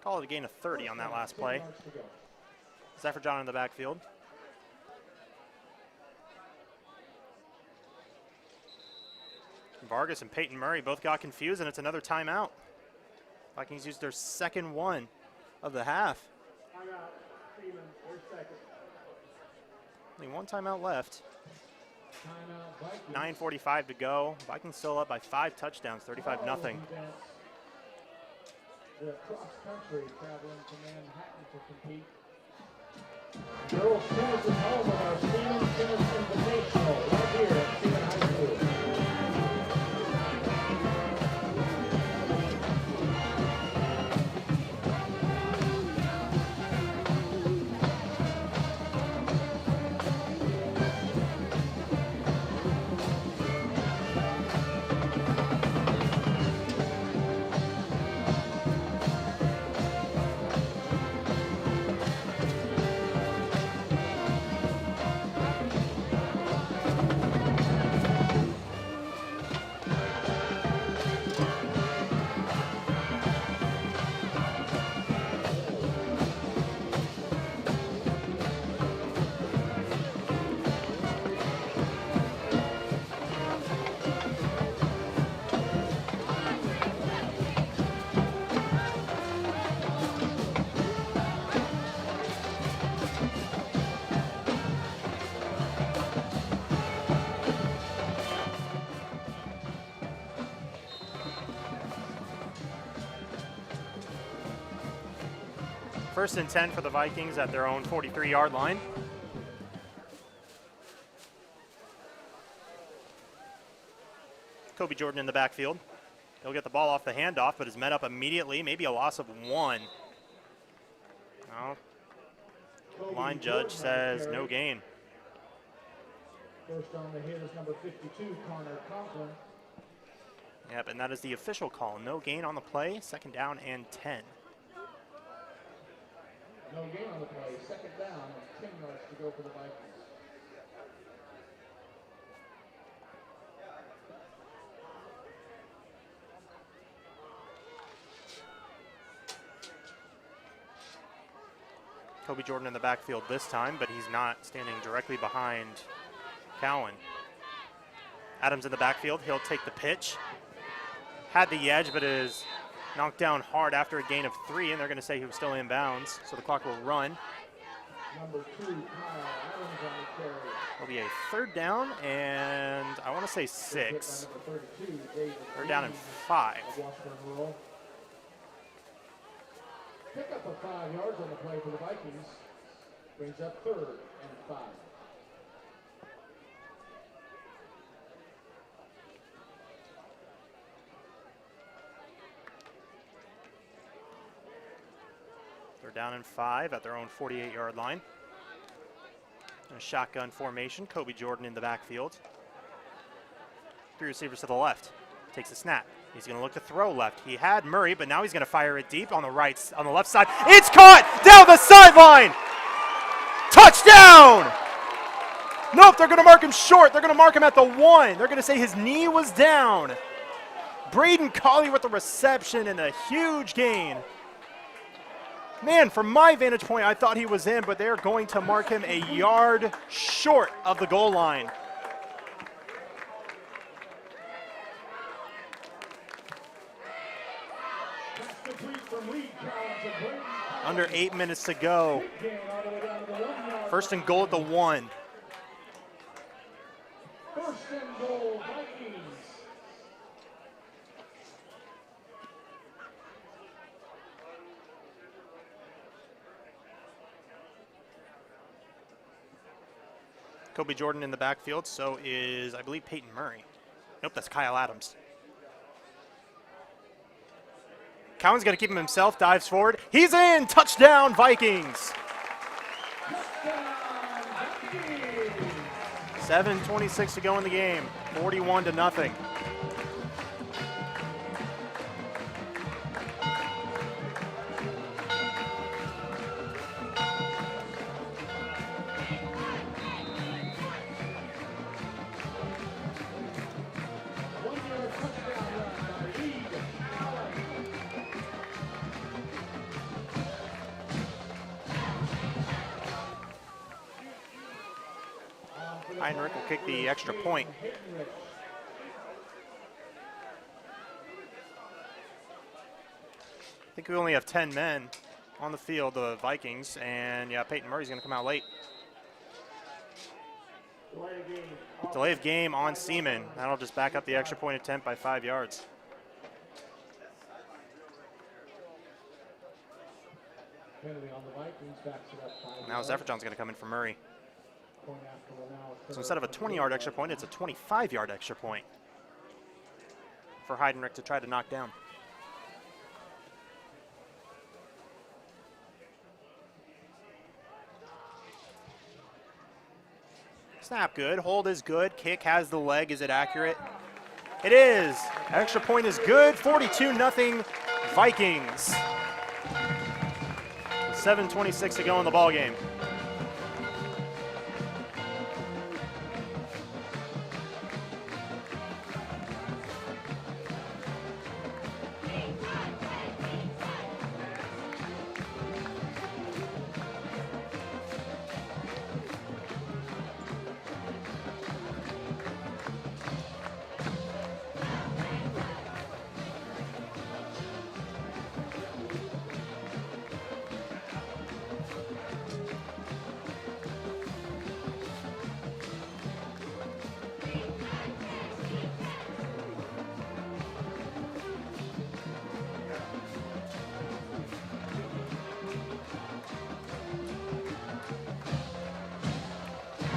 Call it a gain of 30 on that last play. Zephyr John in the backfield. Vargas and Peyton Murray both got confused, and it's another timeout. Vikings used their 2nd one of the half. Timeout, Seaman, their 2nd. Only one timeout left. Timeout Vikings. 9:45 to go. Vikings still up by 5 touchdowns, 35-0. The cross-country traveling to Manhattan to compete. Girls tennis is home with our Seaman Tennis Invitational right here at Seaman High School. First and 10 for the Vikings at their own 43-yard line. Kobe Jordan in the backfield. He'll get the ball off the handoff, but is met up immediately. Maybe a loss of 1. No. Line judge says no gain. First on the hit is number 52, Connor Conklin. Yep, and that is the official call. No gain on the play. Second down and 10. No gain on the play. Second down and 10 yards to go for the Vikings. Kobe Jordan in the backfield this time, but he's not standing directly behind Cowan. Adams in the backfield. He'll take the pitch. Had the edge, but is knocked down hard after a gain of 3, and they're going to say he was still in bounds, so the clock will run. Number 2, Kyle Adams on the carry. It'll be a third down, and I want to say 6. Third down and 5. Washburn Rual. Pick up of 5 yards on the play for the Vikings. Brings up third and 5. They're down and 5 at their own 48-yard line. A shotgun formation. Kobe Jordan in the backfield. 3 receivers to the left. Takes a snap. He's going to look to throw left. He had Murray, but now he's going to fire it deep on the left side. It's caught down the sideline. Touchdown! Nope, they're going to mark him short. They're going to mark him at the 1. They're going to say his knee was down. Braden Colley with the reception and a huge gain. Man, from my vantage point, I thought he was in, but they're going to mark him a yard short of the goal line. Under 8 minutes to go. First and goal at the 1. First and goal, Vikings. Kobe Jordan in the backfield, so is, I believe, Peyton Murray. Nope, that's Kyle Adams. Cowan's going to keep him himself, dives forward. He's in! Touchdown, Vikings! 7:26 to go in the game. 41-0. Heinrich will kick the extra point. I think we only have 10 men on the field, the Vikings, and yeah, Peyton Murray's going to come out late. Delay of game on Seaman. That'll just back up the extra point attempt by 5 yards. Penalty on the Vikings, backs it up 5 Now yards. Zephyr-John's going to come in for Murray. Point after will now occur So instead of a 20-yard extra point, it's a 25-yard extra point for Heidenreich to try to knock down. Snap good, hold is good, kick has the leg, is it accurate? It is! Extra point is good, 42-0 Vikings. 7:26 to go in the ball game.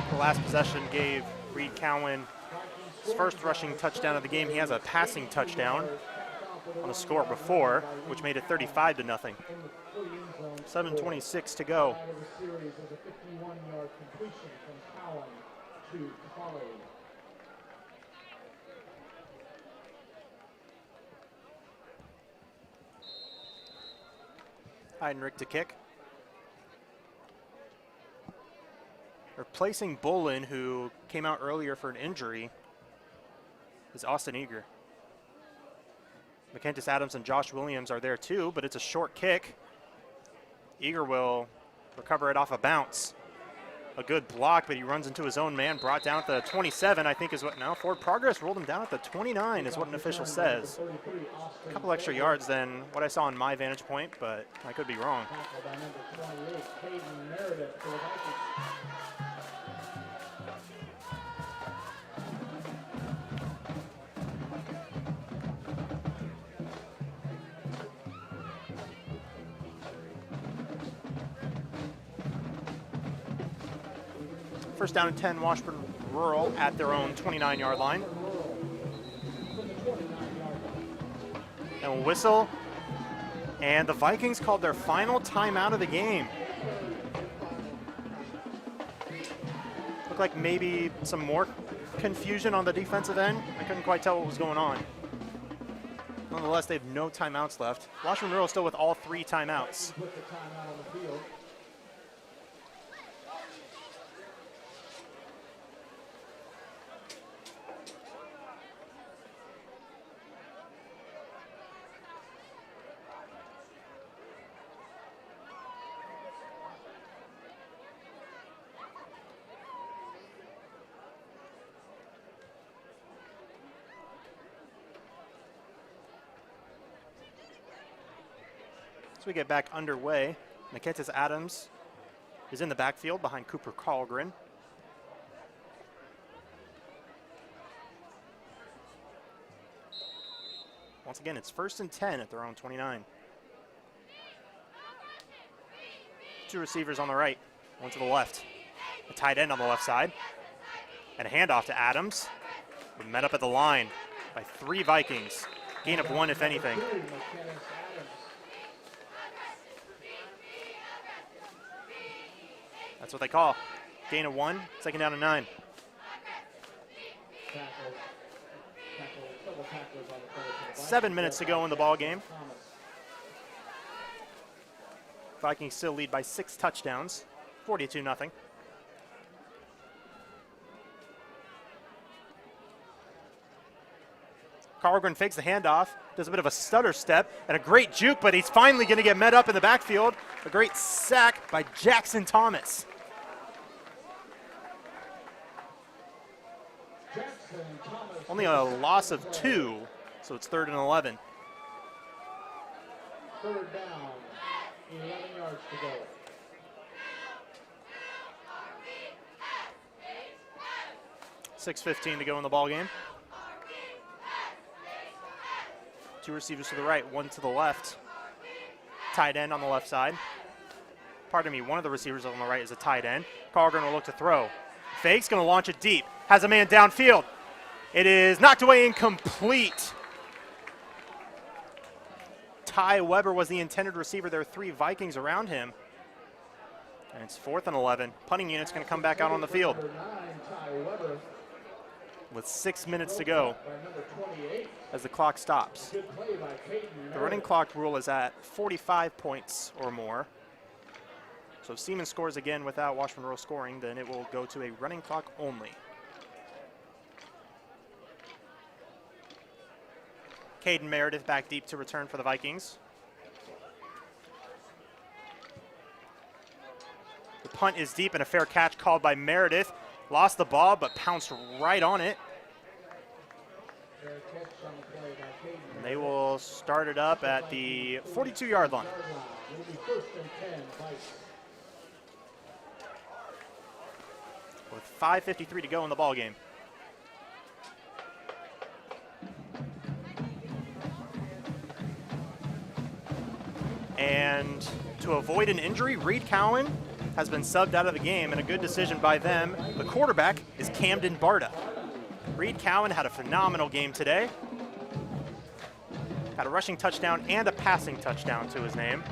The last possession gave Reed Cowan his first rushing touchdown of the game. He has a passing touchdown on the score before, which made it 35-0. 7:26 to go. Out of the series was a 51-yard completion from Cowan to Colley. Heidenreich to kick. Replacing Bolin, who came out earlier for an injury, is Austin Eager. McKentis Adams and Josh Williams are there too, but it's a short kick. Eager will recover it off a bounce. A good block, but he runs into his own man, brought down at the 27, I think is what, now forward progress, rolled him down at the 29 is what an official says. A couple extra yards than what I saw in my vantage point, but I could be wrong. Tackled by number 28, Caden Meredith for the Vikings. First down and 10, Washburn Rural at their own 29-yard line. And a whistle. And the Vikings called their final timeout of the game. Looked like maybe some more confusion on the defensive end. I couldn't quite tell what was going on. Nonetheless, they have no timeouts left. Washburn Rural still with all 3 timeouts. Put the timeout on the field. We get back underway. McKentis Adams is in the backfield behind Cooper Carlgren. Once again, it's 1st and 10 at their own 29. 2 receivers on the right, 1 to the left. A tight end on the left side. And a handoff to Adams. We're met up at the line by 3 Vikings. Gain of 1, if anything. That's what they call. Gain of 1, 2nd down and 9. 7 minutes to go in the ball game. Vikings still lead by 6 touchdowns, 42-0. Carlgren fakes the handoff, does a bit of a stutter step, and a great juke, but he's finally going to get met up in the backfield. A great sack by Jackson Thomas. Only a loss of 2, so it's 3rd and 11. 3rd down, 11 yards to go. 6:15 to go in the ball game. Two receivers to the right, one to the left. Tight end on the left side. Pardon me, one of the receivers on the right is a tight end. Carlgren will look to throw. Fakes, going to launch it deep. Has a man downfield. It is knocked away incomplete. Ty Weber was the intended receiver. There are 3 Vikings around him. And it's 4th and 11. Punting unit's going to come back out on the field with 6 minutes to go as the clock stops. The running clock rule is at 45 points or more. So if Seaman scores again without Washburn Rural scoring, then it will go to a running clock only. Caden Meredith back deep to return for the Vikings. The punt is deep and a fair catch called by Meredith. Lost the ball but pounced right on it. And they will start it up at the 42-yard line. With 5:53 to go in the ball game. And to avoid an injury, Reed Cowan has been subbed out of the game, and a good decision by them. The quarterback is Camden Barta. Reed Cowan had a phenomenal game today. Had a rushing touchdown and a passing touchdown to his name,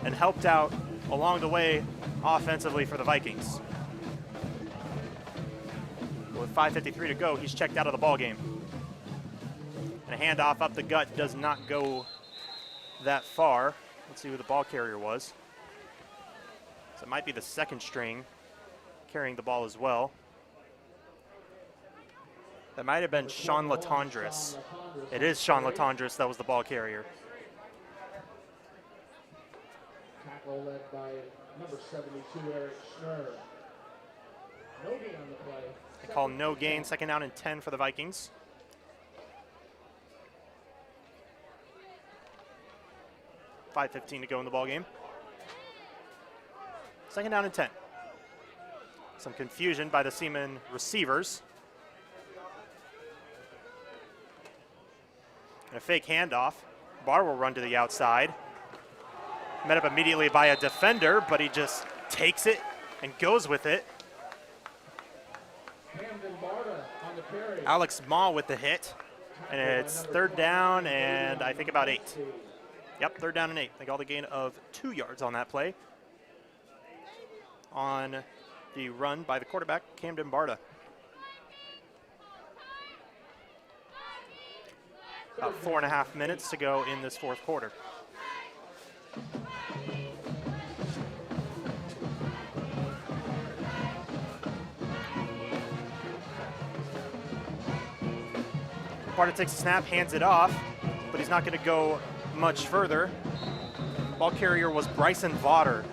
and helped out along the way offensively for the Vikings. With 5:53 to go, he's checked out of the ball game. And a handoff up the gut does not go that far. Let's see who the ball carrier was. So it might be the second string carrying the ball as well. That might have been Sean Latondras. It is Sean Latondras that was the ball carrier. Tackle led by number 72, Eric Schnurr. No gain on the play. They call no gain, 2nd down and 10 for the Vikings. $5:15 to go in the ball game. 2nd down and 10. Some confusion by the Seaman receivers. And a fake handoff. Barr will run to the outside. Met up immediately by a defender, but he just takes it and goes with it. Alex Maw with the hit. And it's 3rd down and I think about 8. Yep, 3rd down and 8. They got the gain of 2 yards on that play. On the run by the quarterback, Camden Barta. About 4.5 minutes to go in this 4th quarter. Barta takes a snap, hands it off, but he's not going to go much further. Ball carrier was Bryson Vaughter.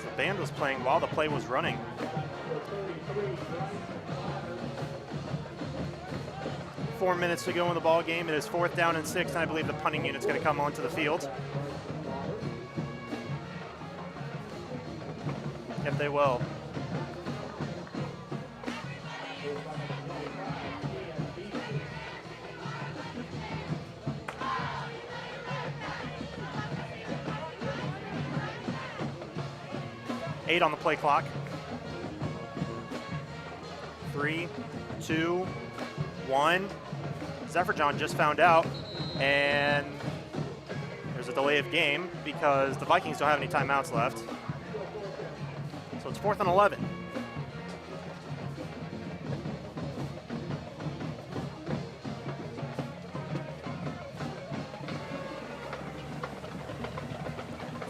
The band was playing while the play was running. Four minutes to go in the ball game. It is 4th down and 6, and I believe the punting unit's going to come onto the field. Yep, they will. Eight on the play clock. 3, 2, 1. Zephyr just found out, and there's a delay of game because the Vikings don't have any timeouts left. So it's 4th and 11.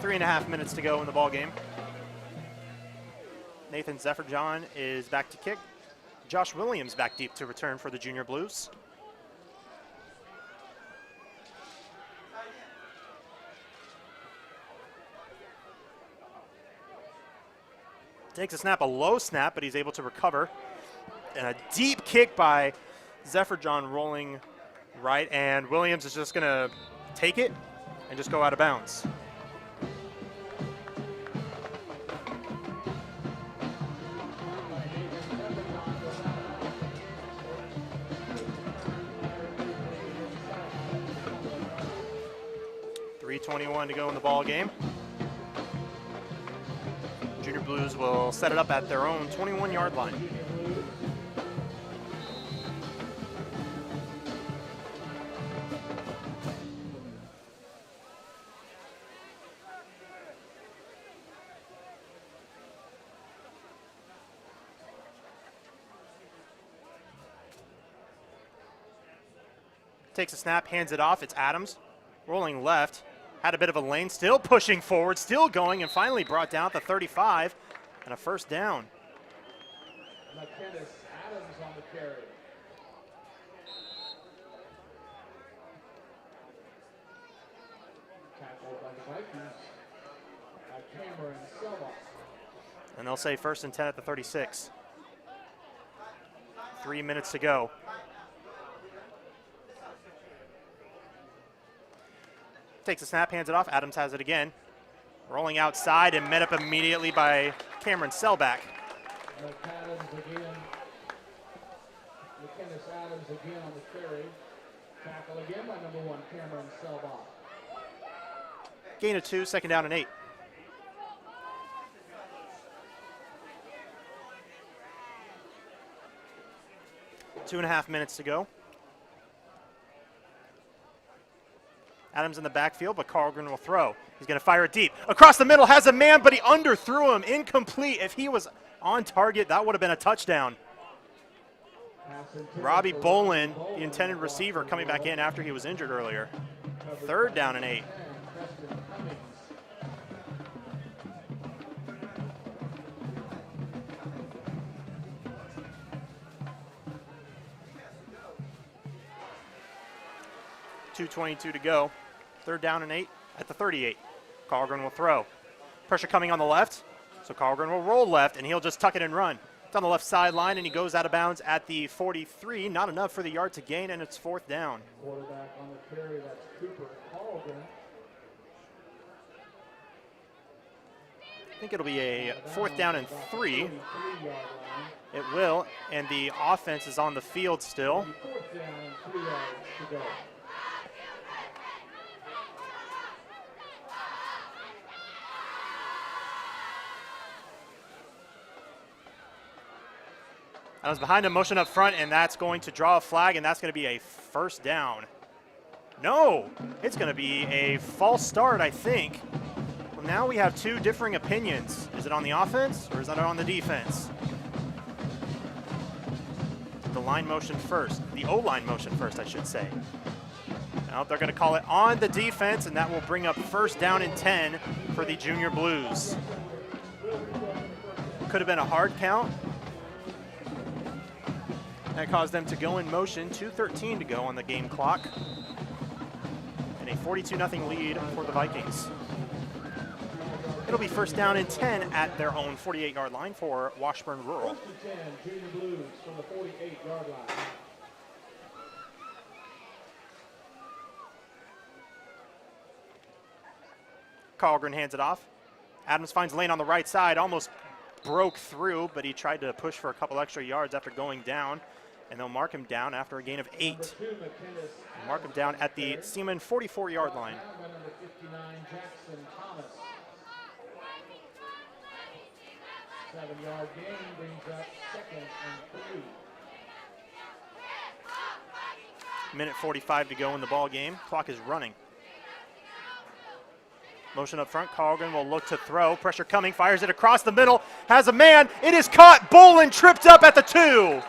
Three and a half minutes to go in the ball game. Nathan Zephyrjohn is back to kick. Josh Williams back deep to return for the Junior Blues. Takes a snap, a low snap, but he's able to recover. And a deep kick by Zephyrjohn rolling right, and Williams is just gonna take it and just go out of bounds. 3:21 to go in the ball game. Junior Blues will set it up at their own 21-yard line. Takes a snap, hands it off. It's Adams rolling left. Had a bit of a lane, still pushing forward, still going, and finally brought down at the 35 and a first down. Adams on the carry. Tackled by the Vikings. Cameron Silva. And they'll say 1st and 10 at the 36. 3 minutes to go. Takes a snap, hands it off. Adams has it again. Rolling outside and met up immediately by Cameron Selbach. Adams again. McKennis Adams again on the carry. Tackle again by number 1, Cameron Selbach. Gain of 2, 2nd down and 8. Two and a half minutes to go. Adams in the backfield, but Carlgren will throw. He's going to fire it deep. Across the middle, has a man, but he underthrew him. Incomplete. If he was on target, that would have been a touchdown. Robbie Bolin, the intended receiver, coming back in after he was injured earlier. 3rd down and 8. .222 to go. 3rd down and 8 at the 38. Carlgren will throw. Pressure coming on the left, so Carlgren will roll left, and he'll just tuck it and run. It's on the left sideline, and he goes out of bounds at the 43. Not enough for the yard to gain, and it's 4th down. Quarterback on the carry, that's Cooper Carlgren. I think it'll be a 4th down and 3. It will, and the offense is on the field still. 4th down and 3 yards to go. I was behind him, motion up front, and that's going to draw a flag, and that's going to be a 1st down. No, it's going to be a false start, I think. Well, now we have 2 differing opinions. Is it on the offense, or is it on the defense? The line motion first, the O-line motion first, I should say. Now they're going to call it on the defense, and that will bring up 1st down and 10 for the Junior Blues. Could have been a hard count. That caused them to go in motion. 2:13 to go on the game clock. And a 42-0 lead for the Vikings. It'll be 1st down and 10 at their own 48-yard line for Washburn Rural. 1st and 10, Junior Blues from the 48-yard line. Carlgren hands it off. Adams finds lane on the right side, almost broke through, but he tried to push for a couple extra yards after going down. And they'll mark him down after a gain of 8. Mark him down at the Seaman 44-yard line. Number 59, Jackson Thomas. 7-yard gain brings up 2nd and 3. Minute 45 to go in the ball game. Clock is running. Motion up front. Carlgren will look to throw. Pressure coming. Fires it across the middle. Has a man. It is caught. Bolin tripped up at the 2.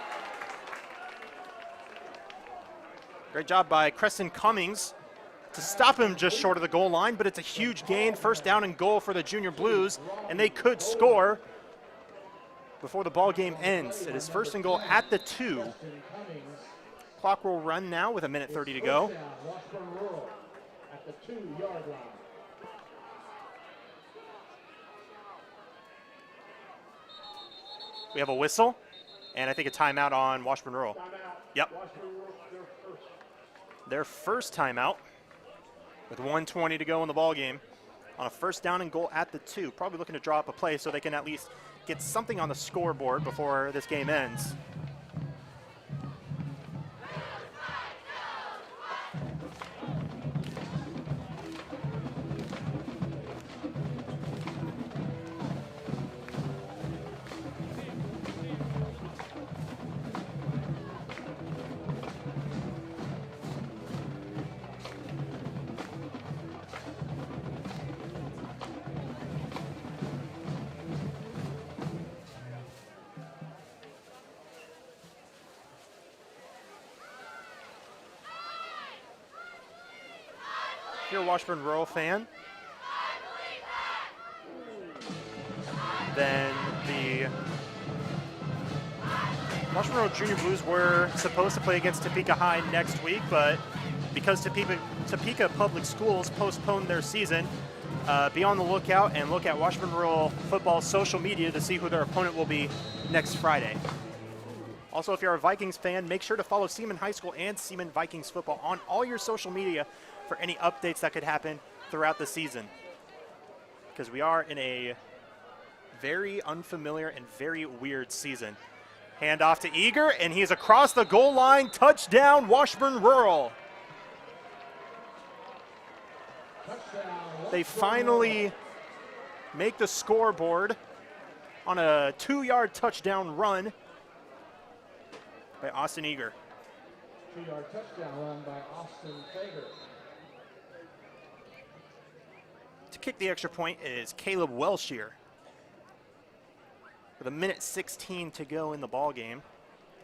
Great job by Creston Cummings to stop him just short of the goal line, but it's a huge gain. 1st down and goal for the Junior Blues, and they could score before the ball game ends. It is 1st and goal at the 2. Clock will run now with a minute 30 to go. Washburn Rural at the 2-yard line. We have a whistle, and I think a timeout on Washburn Rural. Yep. Their first timeout with 1:20 to go in the ball game on a 1st down and goal at the 2. Probably looking to draw up a play so they can at least get something on the scoreboard before this game ends. if you're a Washburn Rural fan, then the Washburn Rural Junior Blues were supposed to play against Topeka High next week, but because Topeka Public Schools postponed their season, be on the lookout and look at Washburn Rural football's social media to see who their opponent will be next Friday. Also, if you're a Vikings fan, make sure to follow Seaman High School and Seaman Vikings football on all your social media for any updates that could happen throughout the season. Because we are in a very unfamiliar and very weird season. Hand off to Eager, and he's across the goal line. Touchdown, Washburn Rural. They finally make the scoreboard on a 2-yard touchdown run by Austin Eager. 2-yard touchdown run by Austin Fager. To kick the extra point is Caleb Welshier. With 1:16 to go in the ball game.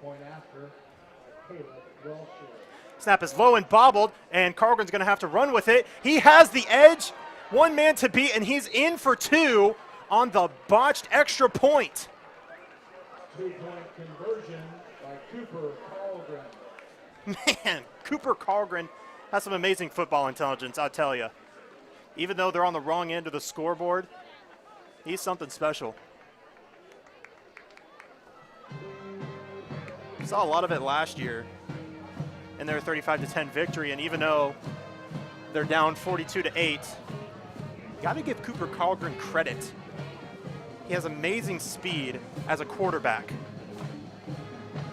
Point after Caleb Welshier. Snap is low and bobbled, and Carlgren's going to have to run with it. He has the edge, one man to beat, and he's in for 2 on the botched extra point. 2-point conversion by Cooper Carlgren. Man, Cooper Carlgren has some amazing football intelligence, I'll tell you. Even though they're on the wrong end of the scoreboard, he's something special. Saw a lot of it last year in their 35-10 victory, and even though they're down 42-8, got to give Cooper Carlgren credit. He has amazing speed as a quarterback.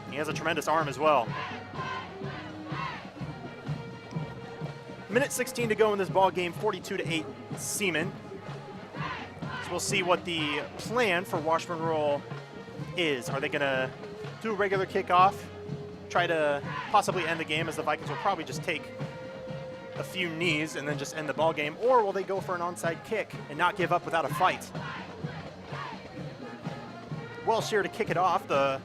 He has a tremendous arm as well. 1:16 to go in this ball game, 42-8 Seaman. So we'll see what the plan for Washburn Rural is. Are they going to do a regular kickoff, try to possibly end the game, as the Vikings will probably just take a few knees and then just end the ball game, or will they go for an onside kick and not give up without a fight? Welshier to kick it off, the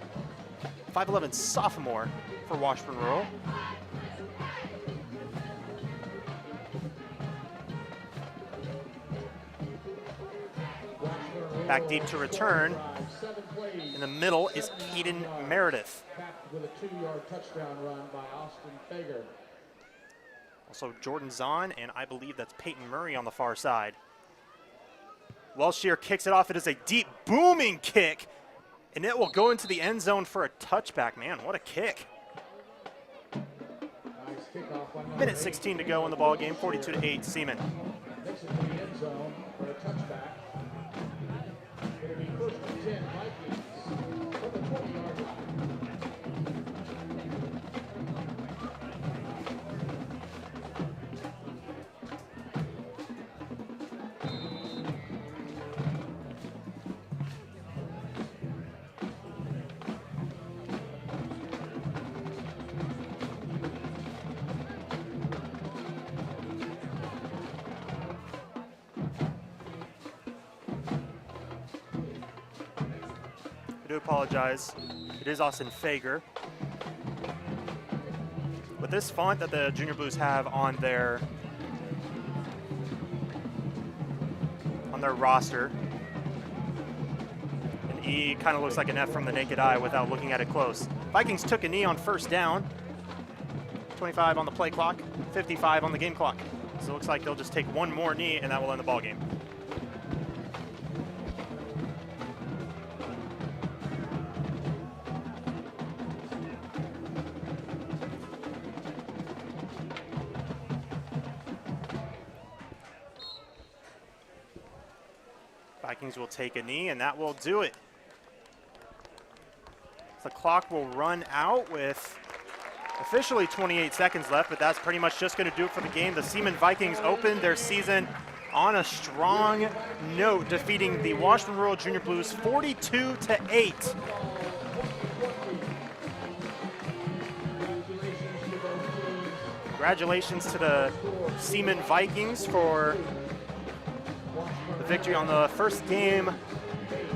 5'11" sophomore for Washburn Rural. Back deep to return. In the middle is Keaton Meredith. Capped with a 2-yard touchdown run by Austin Fager. Also Jordan Zahn, and I believe that's Peyton Murray on the far side. Welshier kicks it off. It is a deep, booming kick, and it will go into the end zone for a touchback. Man, what a kick. Nice kickoff by number 1:16 to go in the ball game, 42-8 Seaman. Takes it to the end zone for a touchback. It'll be 1st and 10 Vikings from the 20-yard line. I do apologize. It is Austin Fager. With this font that the Junior Blues have on their roster, an E kind of looks like an F from the naked eye without looking at it close. Vikings took a knee on 1st down. 25 on the play clock, 55 on the game clock. So it looks like they'll just take one more knee and that will end the ball game. Vikings will take a knee, and that will do it. The clock will run out with officially 28 seconds left, but that's pretty much just going to do it for the game. The Seaman Vikings opened their season on a strong note, defeating the Washburn Rural Junior Blues 42-8. Congratulations to the Seaman Vikings for the victory on the first game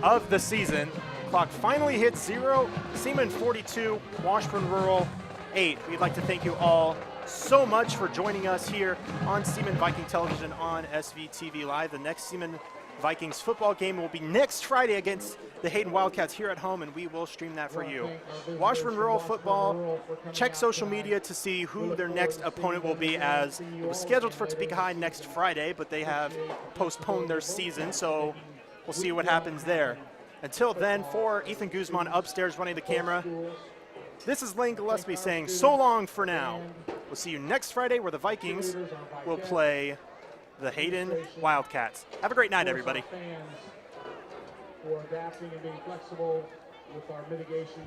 of the season. Clock finally hits 0. Seaman 42, Washburn Rural 8. We'd like to thank you all so much for joining us here on Seaman Viking Television on SVTV Live. The next Seaman Vikings football game will be next Friday against the Hayden Wildcats here at home, and we will stream that for you. Washburn Rural football, check social media to see who their next opponent will be, as it was scheduled for Topeka next Friday, but they have postponed their season, so we'll see what happens there. Until then, for Ethan Guzman upstairs running the camera, this is Lane Gillespie saying so long for now. We'll see you next Friday, where the Vikings will play the Hayden Wildcats. Have a great night, everybody. For adapting and being flexible with our mitigation